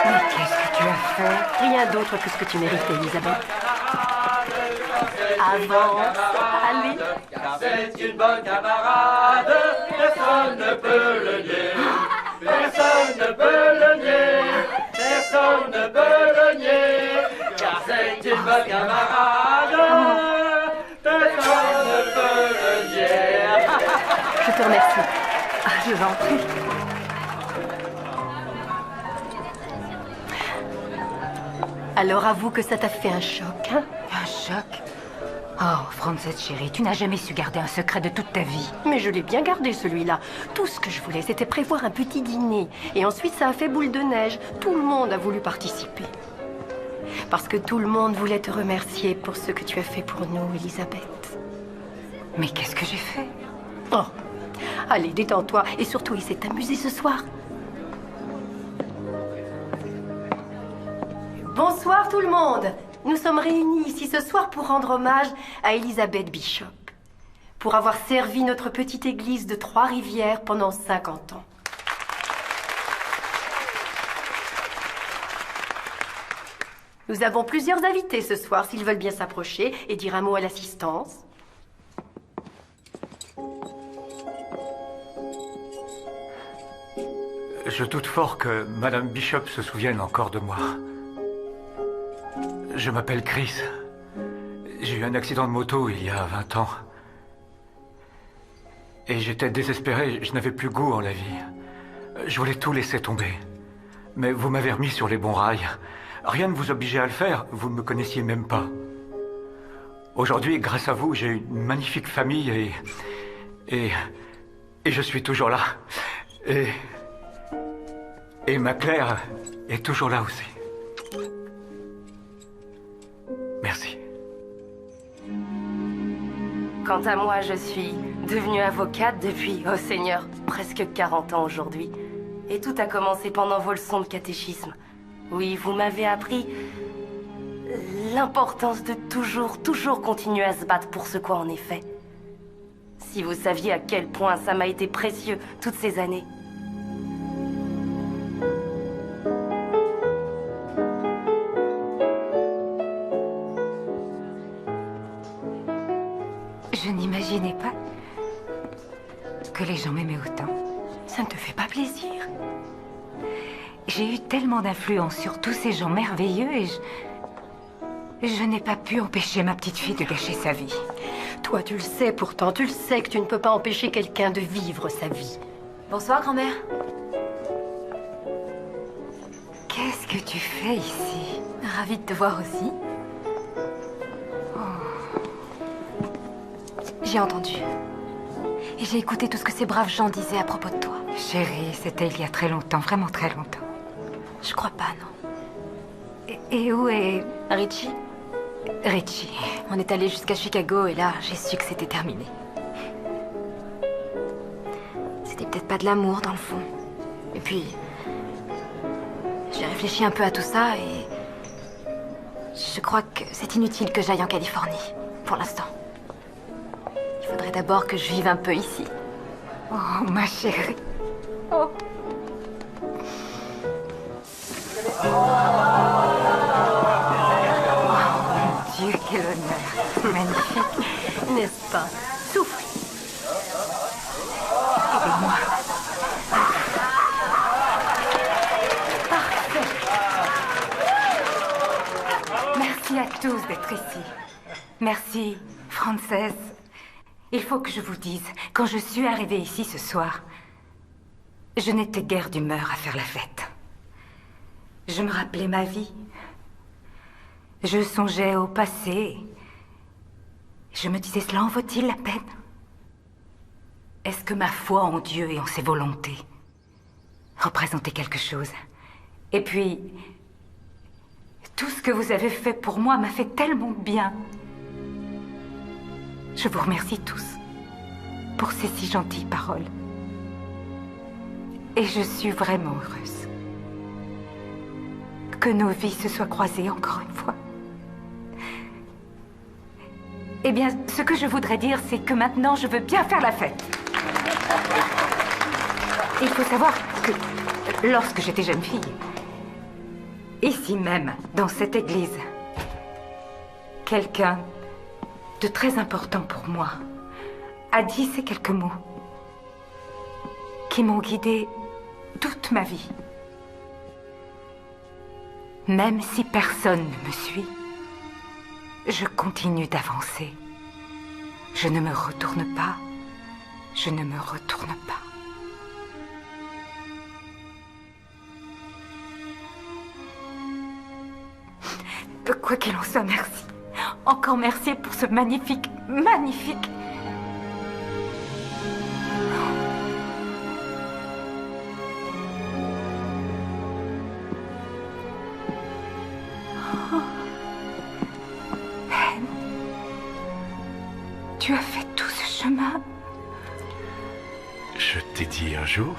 Mais qu'est-ce que tu tu as fait? Rien d'autre que ce que tu méritais, Elisabeth. Avance, allez. Car c'est une bonne camarade, personne ne peut le nier. Personne ne peut le nier. Personne ne peut le nier. Car c'est une bonne camarade, personne ne peut le nier. Je te remercie. Ah, je vous en prie. Alors avoue que ça t'a fait un choc, hein? Un choc? Oh, Frances chérie, tu n'as jamais su garder un secret de toute ta vie. Mais je l'ai bien gardé, celui-là. Tout ce que je voulais, c'était prévoir un petit dîner. Et ensuite, ça a fait boule de neige. Tout le monde a voulu participer. Parce que tout le monde voulait te remercier pour ce que tu as fait pour nous, Elisabeth. Mais qu'est-ce que j'ai fait? Oh, allez, détends-toi. Et surtout, essaie de t'amuser ce soir. Bonsoir tout le monde. Nous sommes réunis ici ce soir pour rendre hommage à Elisabeth Bishop, pour avoir servi notre petite église de Trois-Rivières pendant 50 ans. Nous avons plusieurs invités ce soir, s'ils veulent bien s'approcher et dire un mot à l'assistance. Je doute fort que Madame Bishop se souvienne encore de moi. Je m'appelle Chris. J'ai eu un accident de moto il y a 20 ans. Et j'étais désespéré, je n'avais plus goût en la vie. Je voulais tout laisser tomber. Mais vous m'avez remis sur les bons rails. Rien ne vous obligeait à le faire, vous ne me connaissiez même pas. Aujourd'hui, grâce à vous, j'ai une magnifique famille et je suis toujours là. Et ma Claire est toujours là aussi. Merci. Quant à moi, je suis devenue avocate depuis, oh Seigneur, presque 40 ans aujourd'hui. Et tout a commencé pendant vos leçons de catéchisme. Oui, vous m'avez appris l'importance de toujours continuer à se battre pour ce quoi on est fait. Si vous saviez à quel point ça m'a été précieux toutes ces années. Je n'imaginais pas que les gens m'aimaient autant. Ça ne te fait pas plaisir? J'ai eu tellement d'influence sur tous ces gens merveilleux et je n'ai pas pu empêcher ma petite fille de gâcher sa vie. Toi, tu le sais pourtant, tu le sais que tu ne peux pas empêcher quelqu'un de vivre sa vie. Bonsoir, grand-mère. Qu'est-ce que tu fais ici? Ravie de te voir aussi. J'ai entendu. Et j'ai écouté tout ce que ces braves gens disaient à propos de toi. Chérie, c'était il y a très longtemps, vraiment très longtemps. Je crois pas, non. Et où est... Richie? Richie. On est allé jusqu'à Chicago et là, j'ai su que c'était terminé. C'était peut-être pas de l'amour, dans le fond. Et puis... j'ai réfléchi un peu à tout ça et... je crois que c'est inutile que j'aille en Californie, pour l'instant. Il faudrait d'abord que je vive un peu ici. Oh, ma chérie. Oh. Oh, mon Dieu, quel honneur. Magnifique. N'est-ce pas? Souffle. Aidez-moi. Parfait. Merci à tous d'être ici. Merci, Frances. Il faut que je vous dise, quand je suis arrivée ici ce soir, je n'étais guère d'humeur à faire la fête. Je me rappelais ma vie. Je songeais au passé. Je me disais, cela en vaut-il la peine? Est-ce que ma foi en Dieu et en ses volontés représentait quelque chose? Et puis, tout ce que vous avez fait pour moi m'a fait tellement de bien. Je vous remercie tous pour ces si gentilles paroles. Et je suis vraiment heureuse que nos vies se soient croisées encore une fois. Eh bien, ce que je voudrais dire, c'est que maintenant, je veux bien faire la fête. Il faut savoir que lorsque j'étais jeune fille, ici même, dans cette église, quelqu'un de très important pour moi a dit ces quelques mots qui m'ont guidée toute ma vie. Même si personne ne me suit, je continue d'avancer. Je ne me retourne pas. Je ne me retourne pas. Quoi qu'il en soit, merci. Encore merci pour ce magnifique, magnifique... Ben, tu as fait tout ce chemin? Je t'ai dit un jour,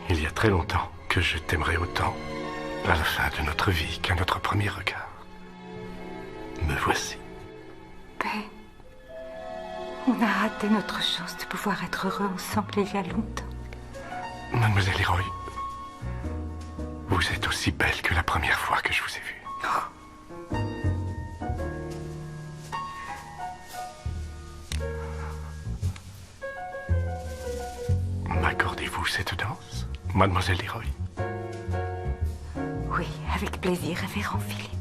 il y a très longtemps, que je t'aimerais autant à la fin de notre vie qu'à notre premier regard. Me voici. Ben, on a raté notre chance de pouvoir être heureux ensemble il y a longtemps. Mademoiselle Leroy, vous êtes aussi belle que la première fois que je vous ai vue. M'accordez-vous cette danse, Mademoiselle Leroy? Oui, avec plaisir, révérend Philippe.